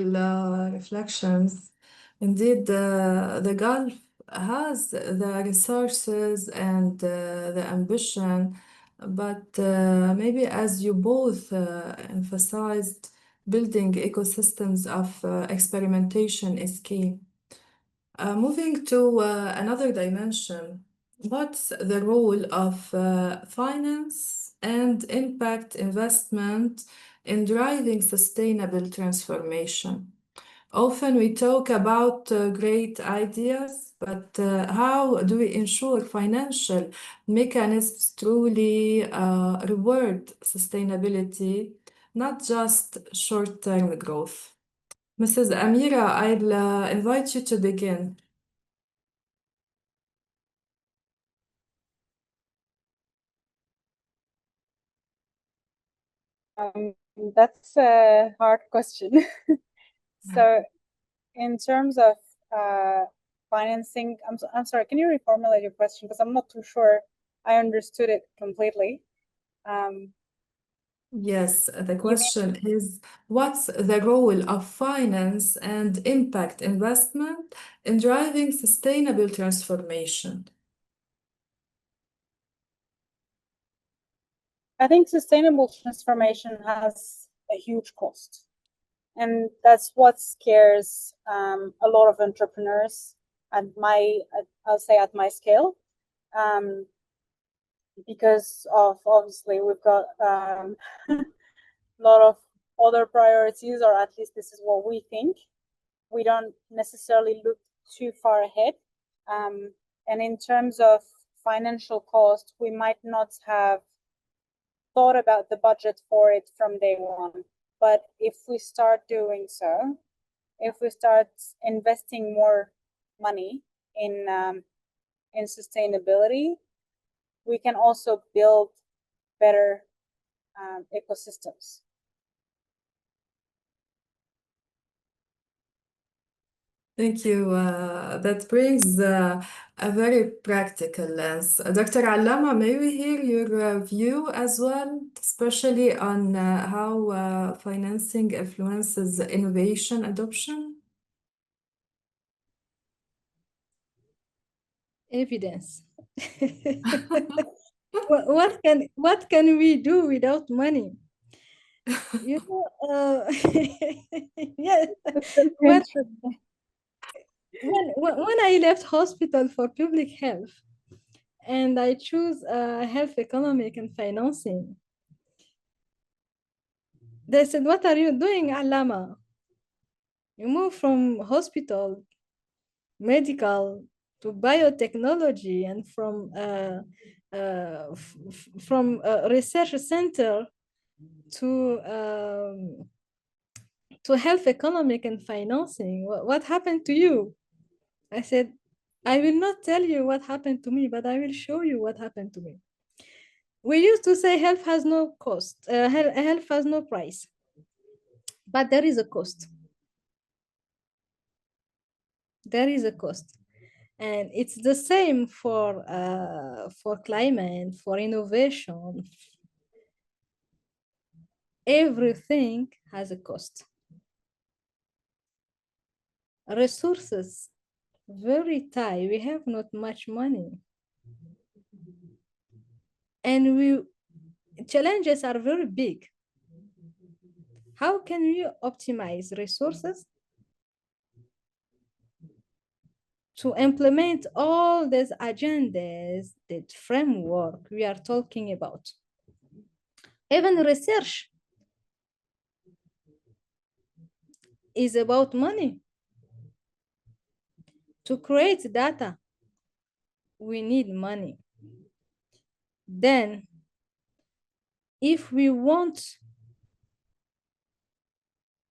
reflections. Indeed, the Gulf has the resources and the ambition, but maybe as you both emphasized, building ecosystems of experimentation is key. Moving to another dimension, what's the role of finance and impact investment in driving sustainable transformation? Often we talk about great ideas, but how do we ensure financial mechanisms truly reward sustainability, not just short-term growth? Mrs. Amira, I'll invite you to begin. That's a hard question. So in terms of financing, I'm sorry, can you reformulate your question? Because I'm not too sure I understood it completely. Yes, the question is, what's the role of finance and impact investment in driving sustainable transformation? I think sustainable transformation has a huge cost. And that's what scares a lot of entrepreneurs at I'll say at my scale. Because of, obviously, we've got a lot of other priorities, or at least this is what we think. We don't necessarily look too far ahead. And in terms of financial cost, we might not have thought about the budget for it from day one. But if we start doing so, if we start investing more money in sustainability, we can also build better ecosystems. Thank you. That brings a very practical lens. Dr. Allama, may we hear your view as well, especially on how financing influences innovation adoption? Evidence. What can we do without money? You know, yeah. When I left hospital for public health, and I choose health economic and financing, they said, "What are you doing, Alama? You move from hospital, medical, to biotechnology, and from research center to health economic and financing. What happened to you?" I said, "I will not tell you what happened to me, but I will show you what happened to me." We used to say health has no cost, health has no price, but there is a cost. There is a cost. And it's the same for climate, for innovation. Everything has a cost. Resources, very tight. We have not much money. And challenges are very big. How can we optimize resources to implement all these agendas, that framework we are talking about? Even research is about money. To create data, we need money. Then, if we want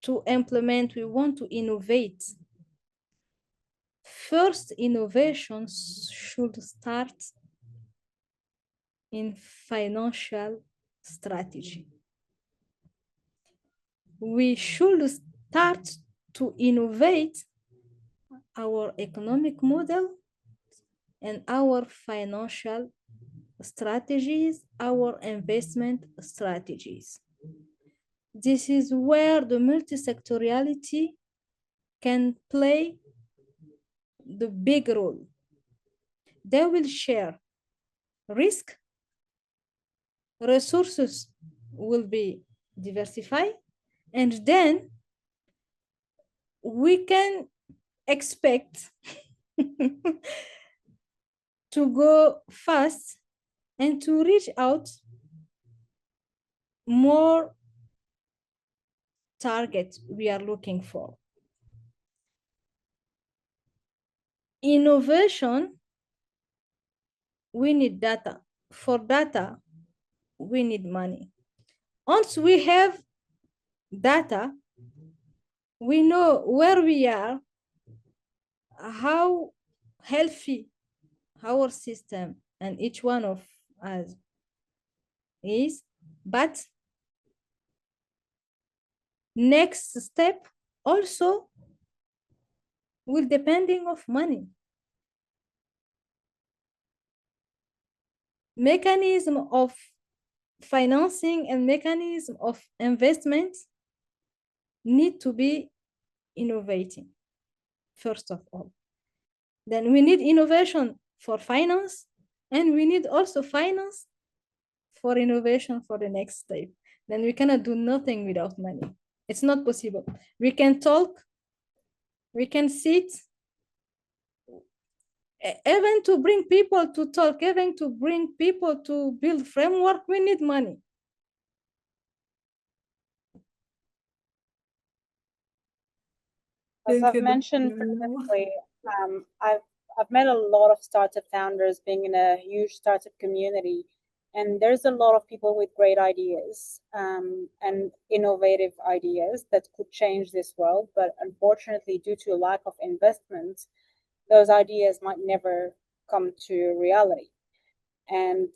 to implement, we want to innovate, first innovations should start in financial strategy. We should start to innovate our economic model and our financial strategies, our investment strategies. This is where the multisectoriality can play the big role. They will share risk, resources will be diversified, and then we can expect to go fast and to reach out more targets we are looking for. Innovation, we need data. For data, we need money. Once we have data, we know where we are, how healthy our system and each one of us is, but next step also will depending of money. Mechanism of financing and mechanism of investment need to be innovating, first of all. Then we need innovation for finance, and we need also finance for innovation for the next step. Then we cannot do nothing without money. It's not possible. We can talk, we can sit, even to bring people to talk, even to bring people to build framework, we need money. As I've mentioned previously, I've met a lot of startup founders being in a huge startup community, and there's a lot of people with great ideas and innovative ideas that could change this world. But unfortunately, due to a lack of investment, those ideas might never come to reality. And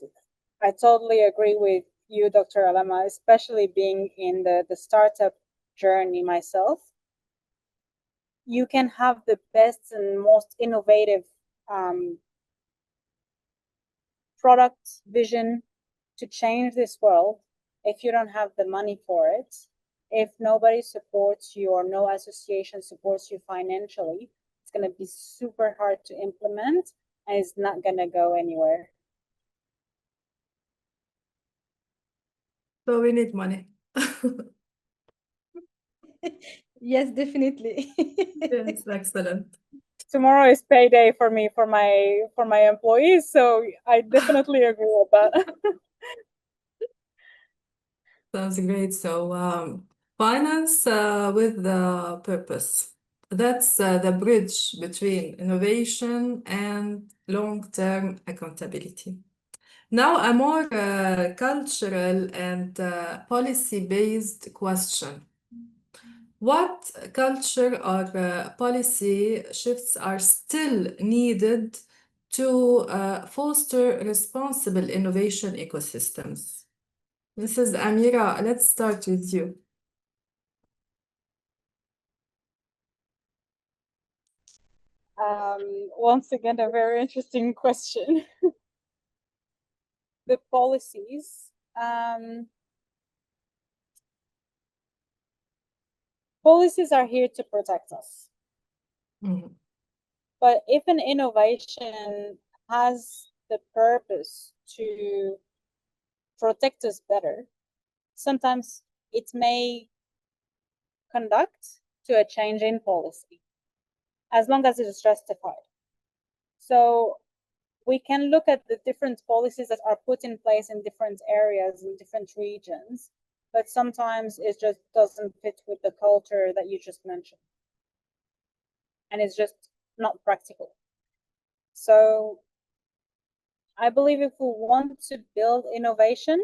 I totally agree with you, Dr. Alama, especially being in the startup journey myself. You can have the best and most innovative product vision to change this world. If you don't have the money for it, if nobody supports you or no association supports you financially, it's going to be super hard to implement and it's not going to go anywhere. So we need money. Yes, definitely. Yes, excellent. Tomorrow is payday for me, for my employees, so I definitely agree with that. Sounds great. So finance with the purpose. That's the bridge between innovation and long-term accountability. Now, a more cultural and policy-based question. What culture or policy shifts are still needed to foster responsible innovation ecosystems? Mrs. Amira, let's start with you. Once again, a very interesting question. The policies. Policies are here to protect us. Mhm. But if an innovation has the purpose to protect us better, sometimes it may conduct to a change in policy, as long as it is justified. So we can look at the different policies that are put in place in different areas, in different regions, but sometimes it just doesn't fit with the culture that you just mentioned. And it's just not practical. So I believe if we want to build innovation,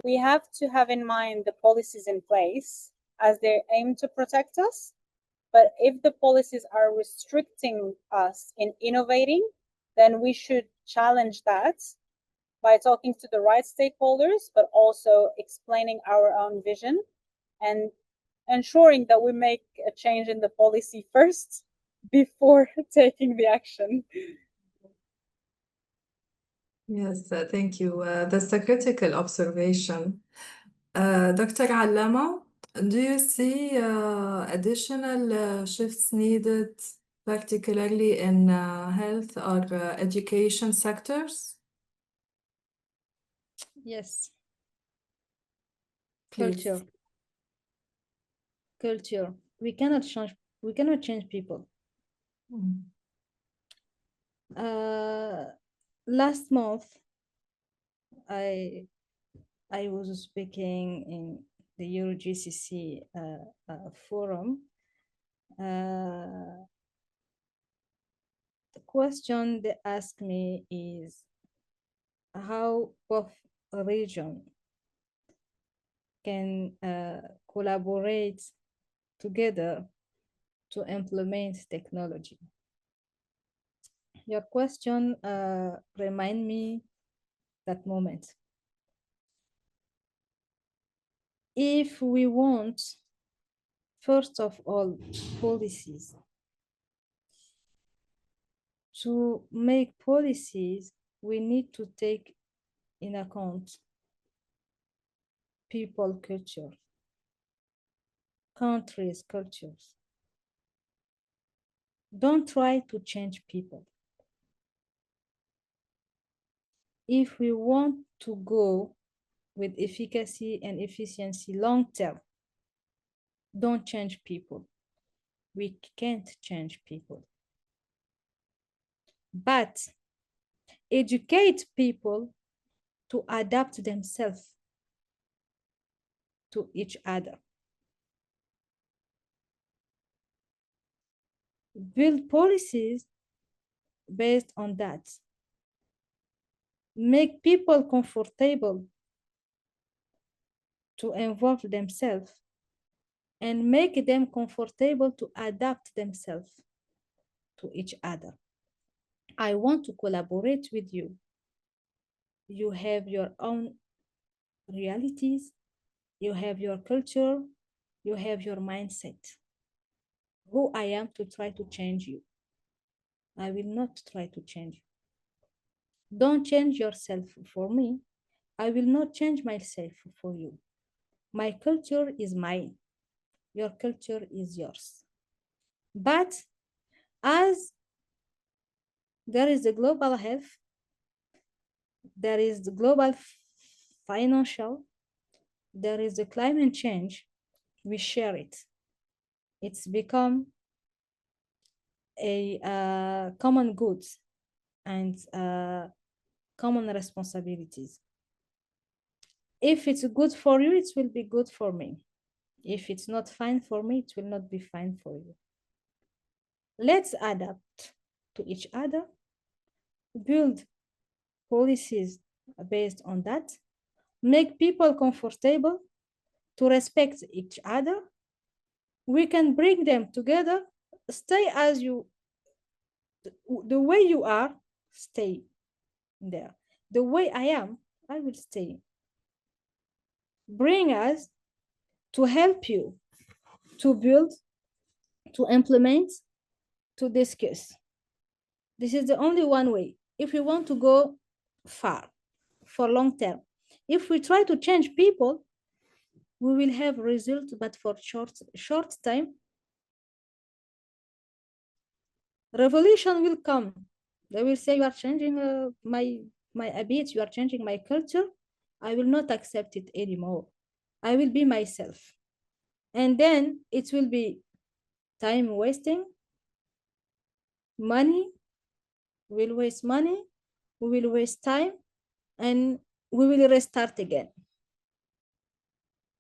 we have to have in mind the policies in place as they aim to protect us. But if the policies are restricting us in innovating, then we should challenge that by talking to the right stakeholders, but also explaining our own vision and ensuring that we make a change in the policy first before taking the action. Yes, thank you. That's a critical observation. Dr. Allama, do you see additional shifts needed, particularly in health or education sectors? Yes, Please. culture. We cannot change people. Mm. Last month, I was speaking in the EuroGCC forum. The question they asked me is how both regions can collaborate together to implement technology. Your question remind me that moment. If we want, first of all, policies, to make policies, we need to take in account people culture, countries cultures. Don't try to change people. If we want to go with efficacy and efficiency long term, don't change people. We can't change people. But educate people to adapt themselves to each other. Build policies based on that. Make people comfortable to involve themselves and make them comfortable to adapt themselves to each other. I want to collaborate with you. You have your own realities, you have your culture, you have your mindset. Who I am to try to change you? I will not try to change you. Don't change yourself for me. I will not change myself for you. My culture is mine. Your culture is yours. But as there is the global health, there is the global financial, there is the climate change, we share it. It's become a common good and common responsibilities. If it's good for you, it will be good for me. If it's not fine for me, it will not be fine for you. Let's adapt to each other, build policies based on that, make people comfortable to respect each other. We can bring them together, stay as you, the way you are, stay there. The way I am, I will stay. Bring us to help you to build, to implement, to discuss. This is the only one way. If we want to go far, for long term, if we try to change people, we will have results, but for short time. Revolution will come. They will say, you are changing my habits, you are changing my culture. I will not accept it anymore. I will be myself. And then it will be time wasting, money, we'll waste money, we will waste time, and we will restart again.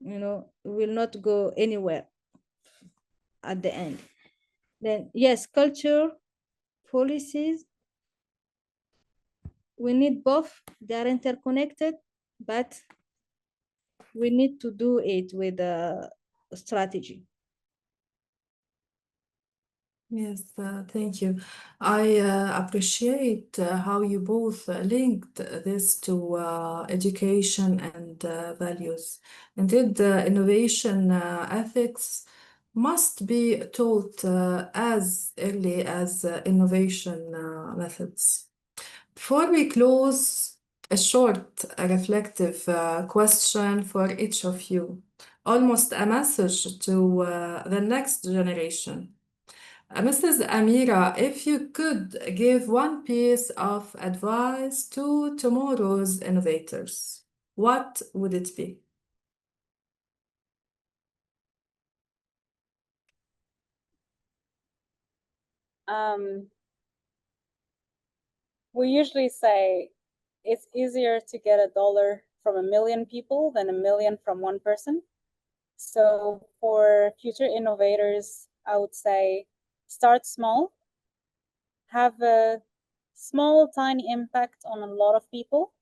We will not go anywhere at the end. Then, yes, culture, policies, we need both. They are interconnected, but we need to do it with a strategy. Yes, thank you. I appreciate how you both linked this to education and values. Indeed, innovation ethics must be taught as early as innovation methods. Before we close, a short reflective question for each of you, almost a message to the next generation. Mrs. Amira, if you could give one piece of advice to tomorrow's innovators, what would it be? We usually say it's easier to get $1 from 1,000,000 people than 1,000,000 from one person. So for future innovators, I would say start small, have a small, tiny impact on a lot of people,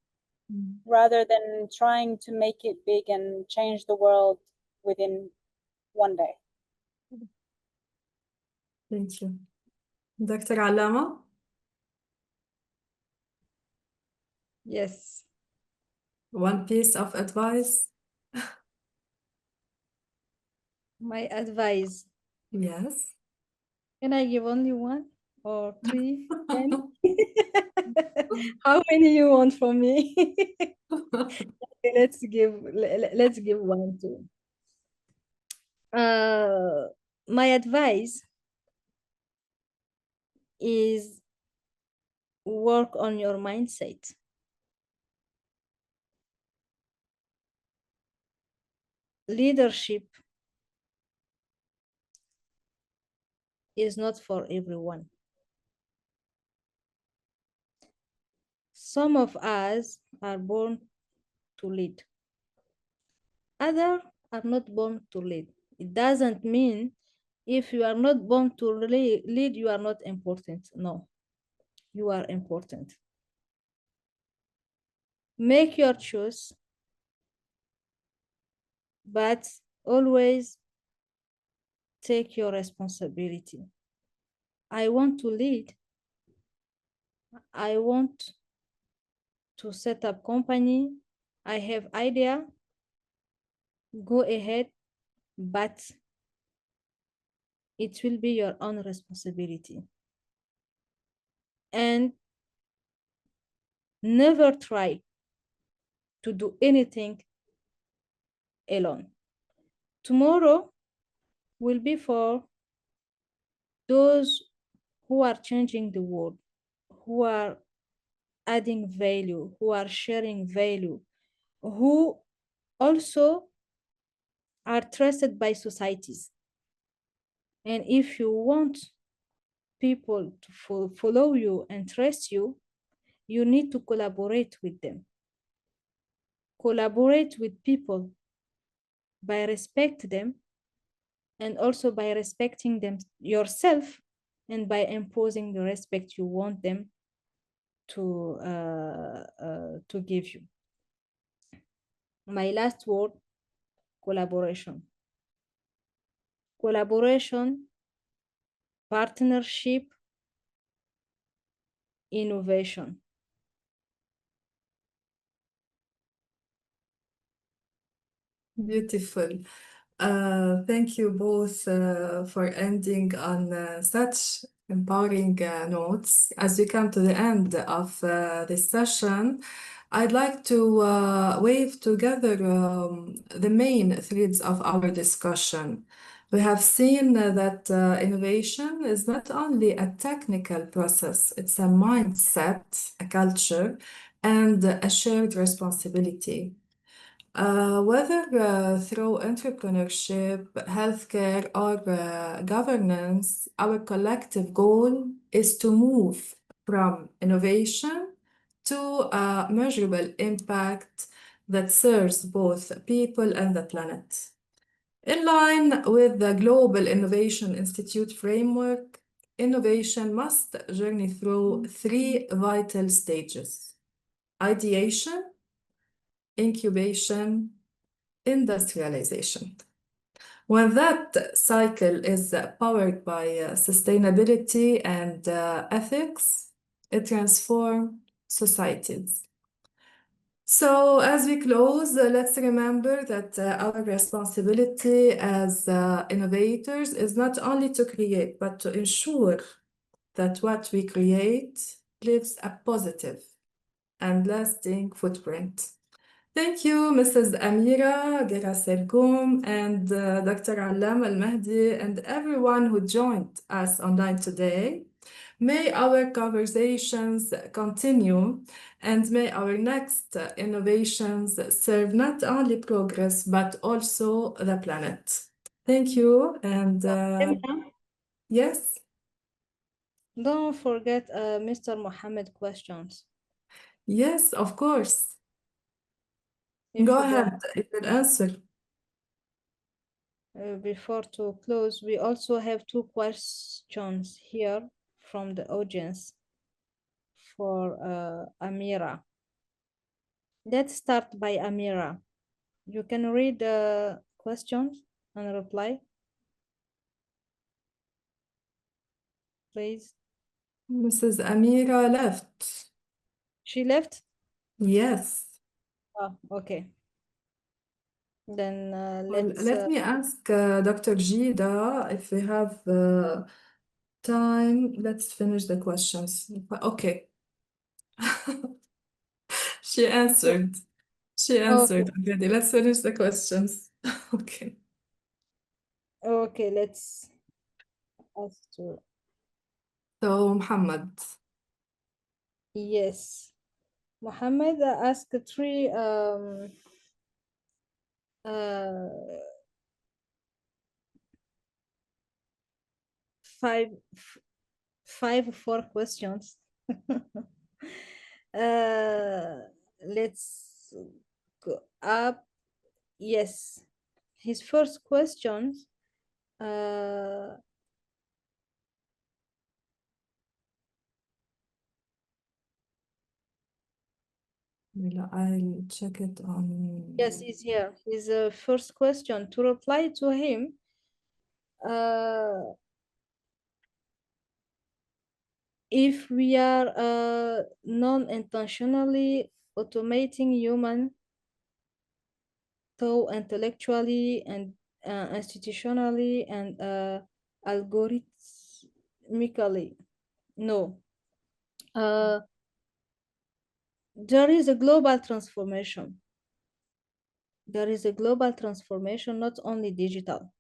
rather than trying to make it big and change the world within one day. Thank you. Dr. Alama? Yes. One piece of advice? My advice. Yes. Can I give only one or 3? 10? How many you want from me? Okay, let's give one too. My advice is work on your mindset. Leadership is not for everyone. Some of us are born to lead. Others are not born to lead. It doesn't mean if you are not born to lead, you are not important. No, you are important. Make your choice, but always take your responsibility. I want to lead. I want to set up company. I have idea. Go ahead, but it will be your own responsibility. And never try to do anything alone. Tomorrow will be for those who are changing the world, who are adding value, who are sharing value, who also are trusted by societies. And if you want people to follow you and trust you, you need to collaborate with them. Collaborate with people by respect them, and also by respecting them yourself, and by imposing the respect you want them to give you. My last word, collaboration. Collaboration, partnership, innovation. Beautiful. Thank you both for ending on such empowering notes. As we come to the end of this session, I'd like to weave together the main threads of our discussion. We have seen that innovation is not only a technical process, it's a mindset, a culture, and a shared responsibility. Whether through entrepreneurship, healthcare, or governance, our collective goal is to move from innovation to a measurable impact that serves both people and the planet. In line with the Global Innovation Institute framework, innovation must journey through three vital stages: ideation, incubation, industrialization. When that cycle is powered by sustainability and ethics, it transforms societies. So, as we close, let's remember that our responsibility as innovators is not only to create, but to ensure that what we create leaves a positive and lasting footprint. Thank you, Mrs. Amira Gheraselgoum and Dr. Allam Al-Mahdi and everyone who joined us online today. May our conversations continue and may our next innovations serve not only progress but also the planet. Thank you and yes. Don't forget Mr. Mohammed questions. Yes, of course. If Go you don't ahead, you can answer. Before to close, we also have two questions here from the audience for Amira. Let's start by Amira. You can read the questions and reply, please. Mrs. Amira left. She left? Yes. Oh, okay. Then Well, let me ask Dr. Gida if we have time. Let's finish the questions. Okay. She answered. She answered already. Let's finish the questions. Okay. Okay, let's ask to. So, Muhammad. Yes. Mohammed asked three four questions. Let's go up. Yes, his first question. I'll check it on. Yes, he's here. His first question, to reply to him, if we are non-intentionally automating human thought intellectually and institutionally and algorithmically, no. There is a global transformation. There is a global transformation, not only digital,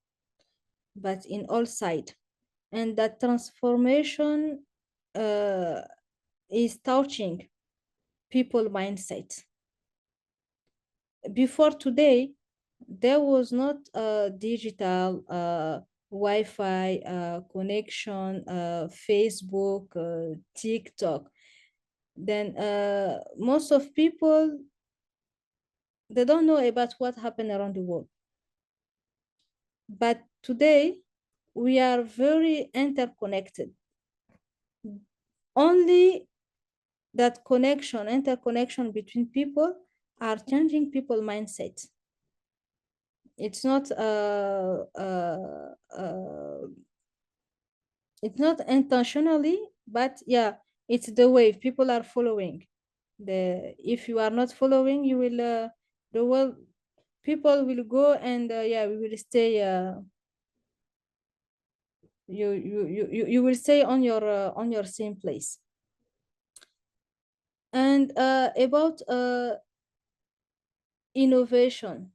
but in all sides. And that transformation is touching people mindset. Before today, there was not a digital Wi-Fi connection, Facebook, TikTok. Then most of people, they don't know about what happened around the world. But today, we are very interconnected. Only that connection, interconnection between people are changing people's mindset. It's not it's not intentionally, but yeah, it's the wave people are following. If you are not following, you will the world people will go and yeah, we will stay You will stay on your same place. And about innovation.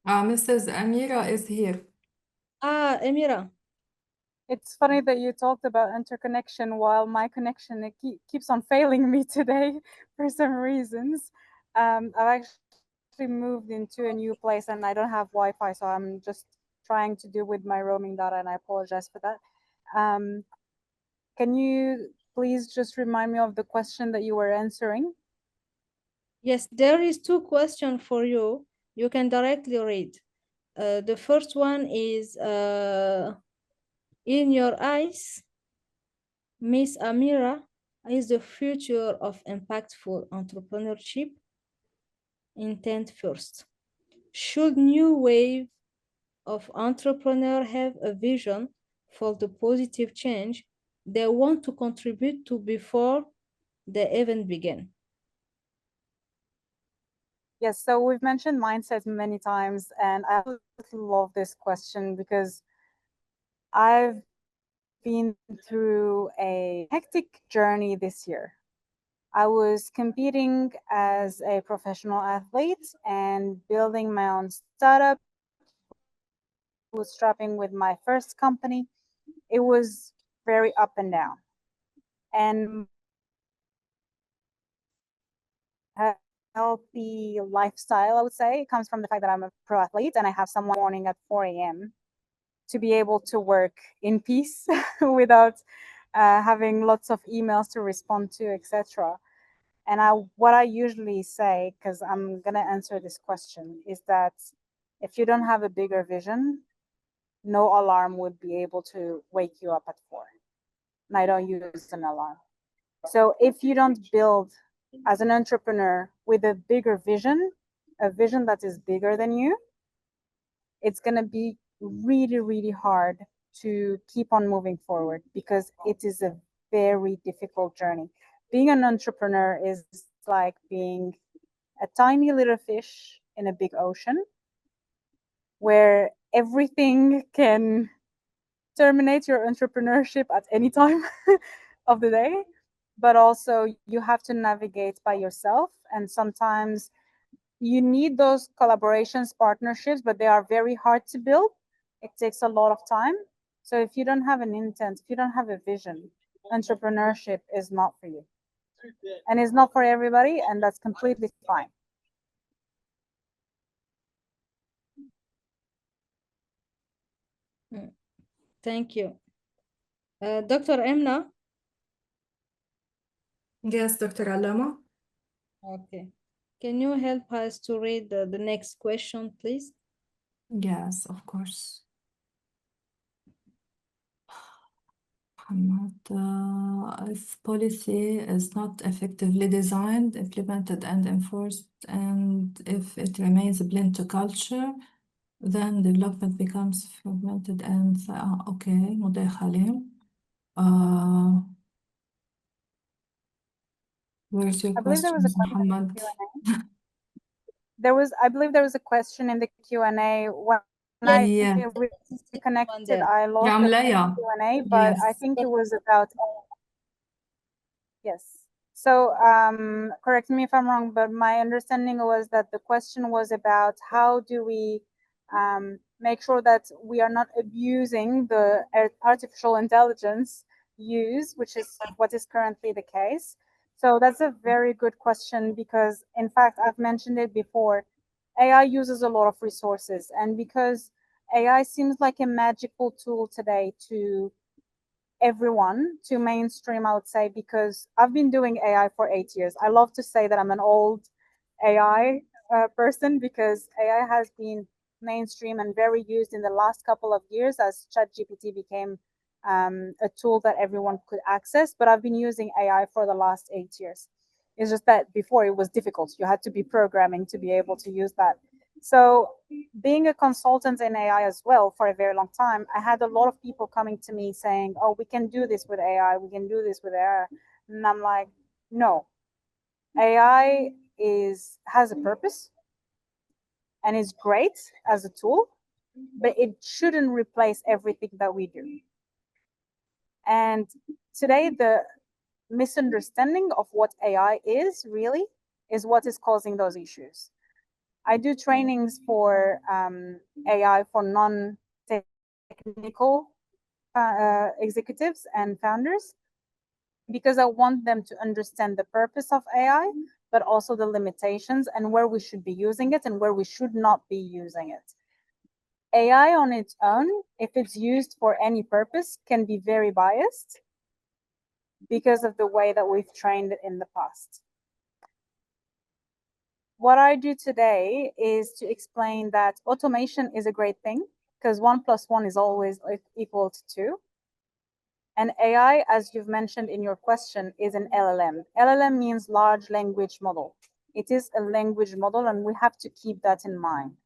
Mrs. Amira is here. Amira. It's funny that you talked about interconnection while my connection keeps on failing me today for some reasons. I've actually moved into a new place and I don't have Wi-Fi, so I'm just trying to do with my roaming data, and I apologize for that. Can you please just remind me of the question that you were answering? Yes, there is 2 questions for you. You can directly read. The first one is, in your eyes, Miss Amira, is the future of impactful entrepreneurship intent first. Should new wave of entrepreneurs have a vision for the positive change they want to contribute to before the event begin? Yes, so we've mentioned mindset many times, and I love this question because I've been through a hectic journey this year. I was competing as a professional athlete and building my own startup, bootstrapping with my first company. It was very up and down. And healthy lifestyle, I would say, comes from the fact that I'm a pro athlete and I have some morning at 4 a.m. to be able to work in peace without having lots of emails to respond to, etc. And what I usually say, because I'm going to answer this question, is that if you don't have a bigger vision, no alarm would be able to wake you up at 4. And I don't use an alarm. So if you don't build as an entrepreneur with a bigger vision, a vision that is bigger than you, it's going to be really, really hard to keep on moving forward because it is a very difficult journey. Being an entrepreneur is like being a tiny little fish in a big ocean where everything can terminate your entrepreneurship at any time of the day, but also you have to navigate by yourself. And sometimes you need those collaborations, partnerships, but they are very hard to build. It takes a lot of time. So if you don't have an intent, if you don't have a vision, entrepreneurship is not for you. And it's not for everybody, and that's completely fine. Thank you. Dr. Emna? Yes, Dr. Alama. Okay. Can you help us to read the next question, please? Yes, of course. If policy is not effectively designed, implemented, and enforced, and if it remains blind to culture, then development becomes fragmented and okay, مداخلة. Where's your I believe there was a question, question in the Muhammad? Q&A. I believe there was a question in the Q&A. When Yes, Yeah, I reconnected, there. I lost the Ramlaya. Q&A, but I Yes. think it was about, yes. So correct me if I'm wrong, but my understanding was that the question was about how do we make sure that we are not abusing the artificial intelligence use, which is what is currently the case. So that's a very good question because, in fact, I've mentioned it before. AI uses a lot of resources, and because AI seems like a magical tool today to everyone, to mainstream, I would say, because I've been doing AI for 8 years. I love to say that I'm an old AI person because AI has been mainstream and very used in the last couple of years as ChatGPT became a tool that everyone could access. But I've been using AI for the last 8 years. It's just that before it was difficult. You had to be programming to be able to use that. So being a consultant in AI as well for a very long time, I had a lot of people coming to me saying, oh, we can do this with AI. We can do this with AI. And I'm like, no, AI has a purpose and is great as a tool, but it shouldn't replace everything that we do. And today, the misunderstanding of what AI is really is what is causing those issues. I do trainings for AI for non-technical executives and founders, because I want them to understand the purpose of AI, but also the limitations and where we should be using it and where we should not be using it. AI on its own, if it's used for any purpose, can be very biased because of the way that we've trained it in the past. What I do today is to explain that automation is a great thing because 1 + 1 is always equal to 2. And AI, as you've mentioned in your question, is an LLM. LLM means large language model. It is a language model, and we have to keep that in mind.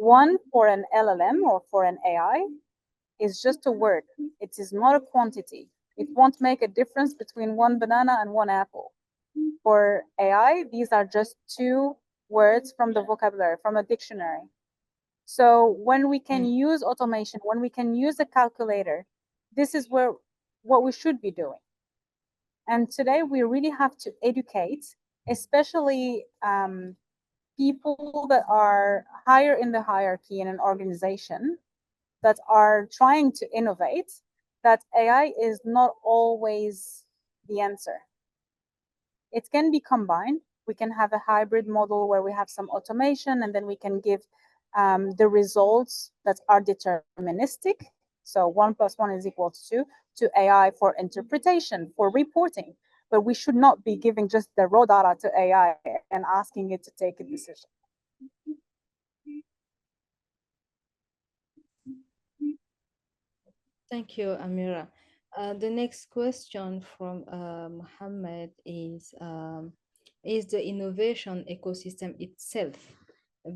One for an LLM or for an AI is just a word. It is not a quantity. It won't make a difference between one banana and one apple. For AI, these are just 2 words from the vocabulary, from a dictionary. So when we can use automation, when we can use a calculator, this is what we should be doing. And today we really have to educate, especially people that are higher in the hierarchy in an organization that are trying to innovate, that AI is not always the answer. It can be combined. We can have a hybrid model where we have some automation and then we can give the results that are deterministic. So 1 + 1 is equal to 2 to AI for interpretation, for reporting. But we should not be giving just the raw data to AI and asking it to take a decision. Thank you, Amira. The next question from Mohammed is the innovation ecosystem itself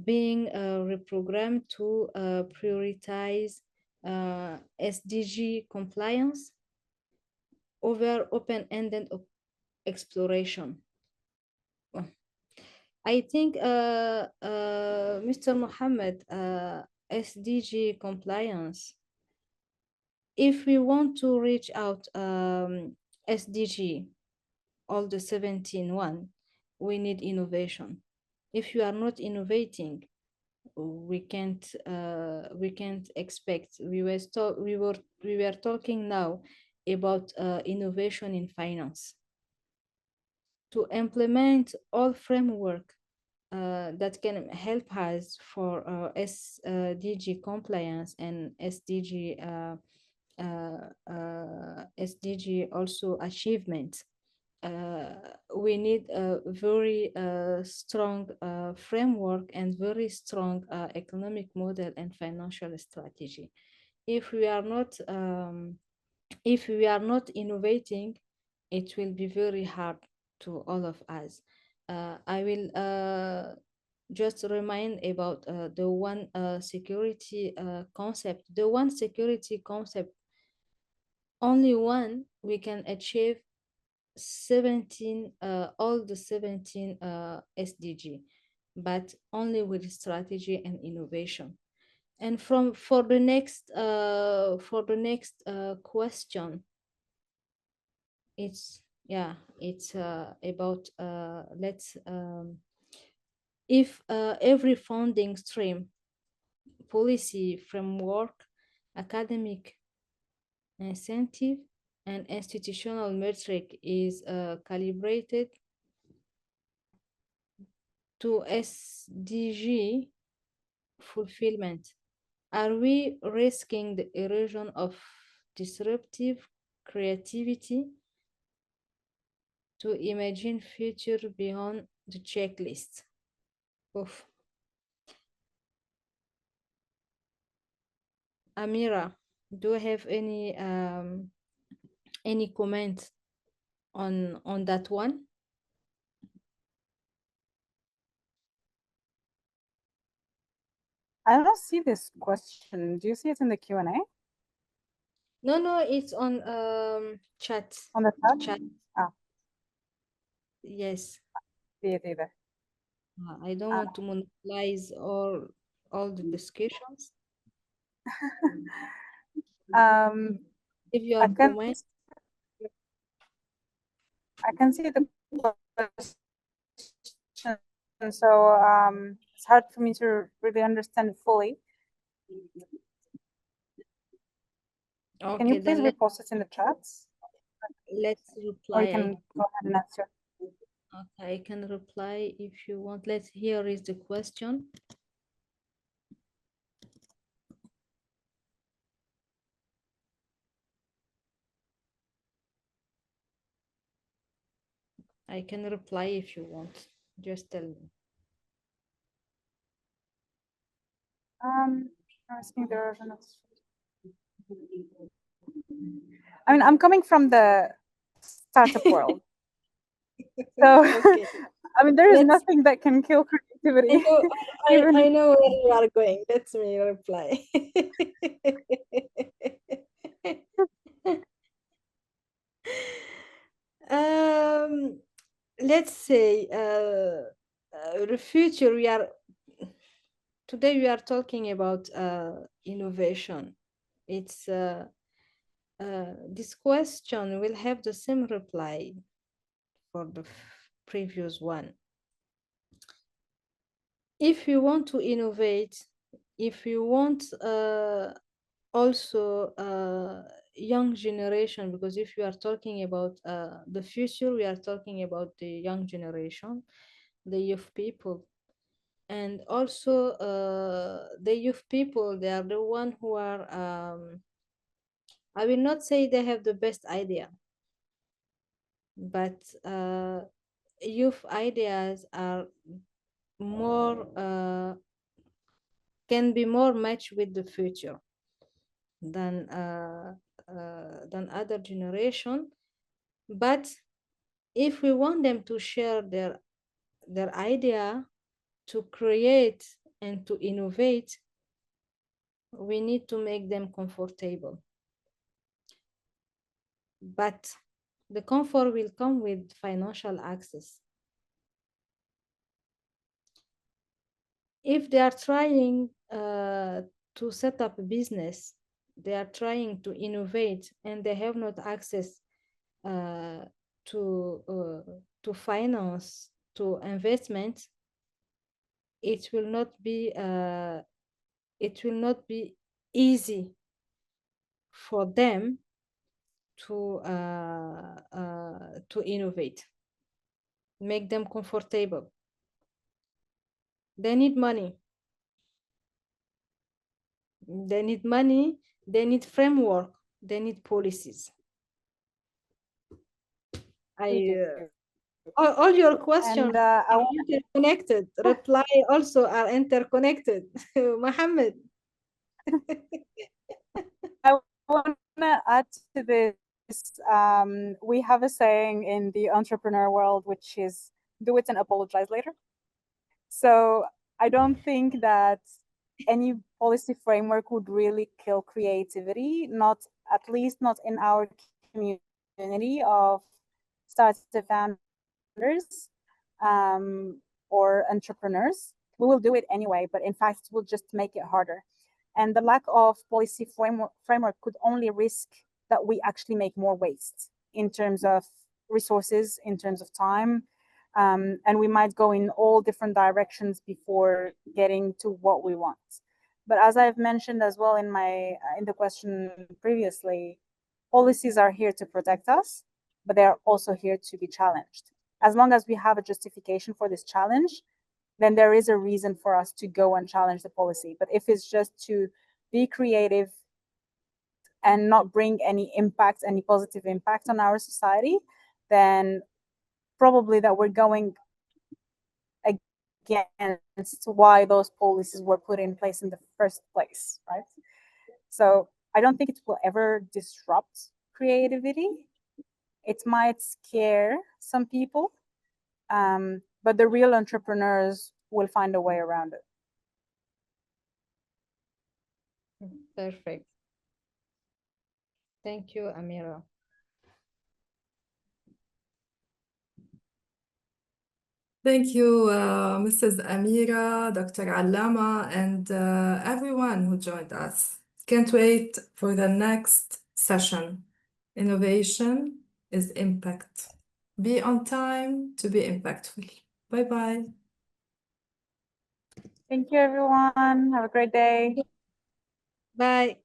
being reprogrammed to prioritize SDG compliance over open-ended exploration? I think, Mr. Mohammed, SDG compliance, if we want to reach out SDG, all the 17 one, we need innovation. If you are not innovating, we can't expect. We were talking now about innovation in finance. To implement all framework that can help us for SDG compliance and SDG also achievement. We need a very strong framework and very strong economic model and financial strategy. If we are not innovating, it will be very hard to all of us. I will just remind about the one security concept. The one security concept, only one we can achieve 17 all the 17 SDG, but only with strategy and innovation. And for the next question, it's about let's if every funding stream, policy framework, academic incentive, and institutional metric is calibrated to SDG fulfillment, are we risking the erosion of disruptive creativity to imagine future beyond the checklist? Oof. Amira, do you have any comment on that one? I don't see this question. Do you see it in the Q&A? No, it's on chat. On the chat? Ah. Yes. See it either. I don't want to monopolize all the discussions. If you I are can comment, see the question, so it's hard for me to really understand it fully. okay, Can you please then repost it in the chats? let's Or reply. you can go ahead and answer. Okay, I can reply if you want. Let's here is the question. I can reply if you want. Just tell me. I think there are enough. I mean, I'm coming from the startup world. So, Okay. I mean, there is Let's- nothing that can kill creativity. I know where you are going. Let me reply. Let's say the future. Today we are talking about innovation. It's this question will have the same reply for the previous one. If you want to innovate, if you want also young generation, because if you are talking about the future, we are talking about the young generation, the youth people. And also the youth people, they are the one who are, I will not say they have the best idea, but youth ideas are more can be more matched with the future than other generation. But if we want them to share their idea, to create and to innovate, we need to make them comfortable. But the comfort will come with financial access. If they are trying to set up a business, they are trying to innovate, and they have not access to finance, to investment, it will not be easy for them to innovate, make them comfortable. They need money. They need money. They need framework. They need policies. All your questions are interconnected. Reply also are interconnected. Mohammed. I want to add to this. We have a saying in the entrepreneur world, which is do it and apologize later. So I don't think that any policy framework would really kill creativity, not at least not in our community of startup founders or entrepreneurs. We will do it anyway, but in fact, it will just make it harder. And the lack of policy framework could only risk that we actually make more waste in terms of resources, in terms of time, and we might go in all different directions before getting to what we want. But as I've mentioned as well in the question previously, policies are here to protect us, but they are also here to be challenged. As long as we have a justification for this challenge, then there is a reason for us to go and challenge the policy. But if it's just to be creative and not bring any impact, any positive impact on our society, then probably that we're going against why those policies were put in place in the first place, right? So I don't think it will ever disrupt creativity. It might scare some people, but the real entrepreneurs will find a way around it. Perfect. Thank you, Amira. Thank you, Mrs. Amira, Dr. Allama, and everyone who joined us. Can't wait for the next session. Innovation is impact. Be on time to be impactful. Bye-bye. Thank you, everyone. Have a great day. Bye.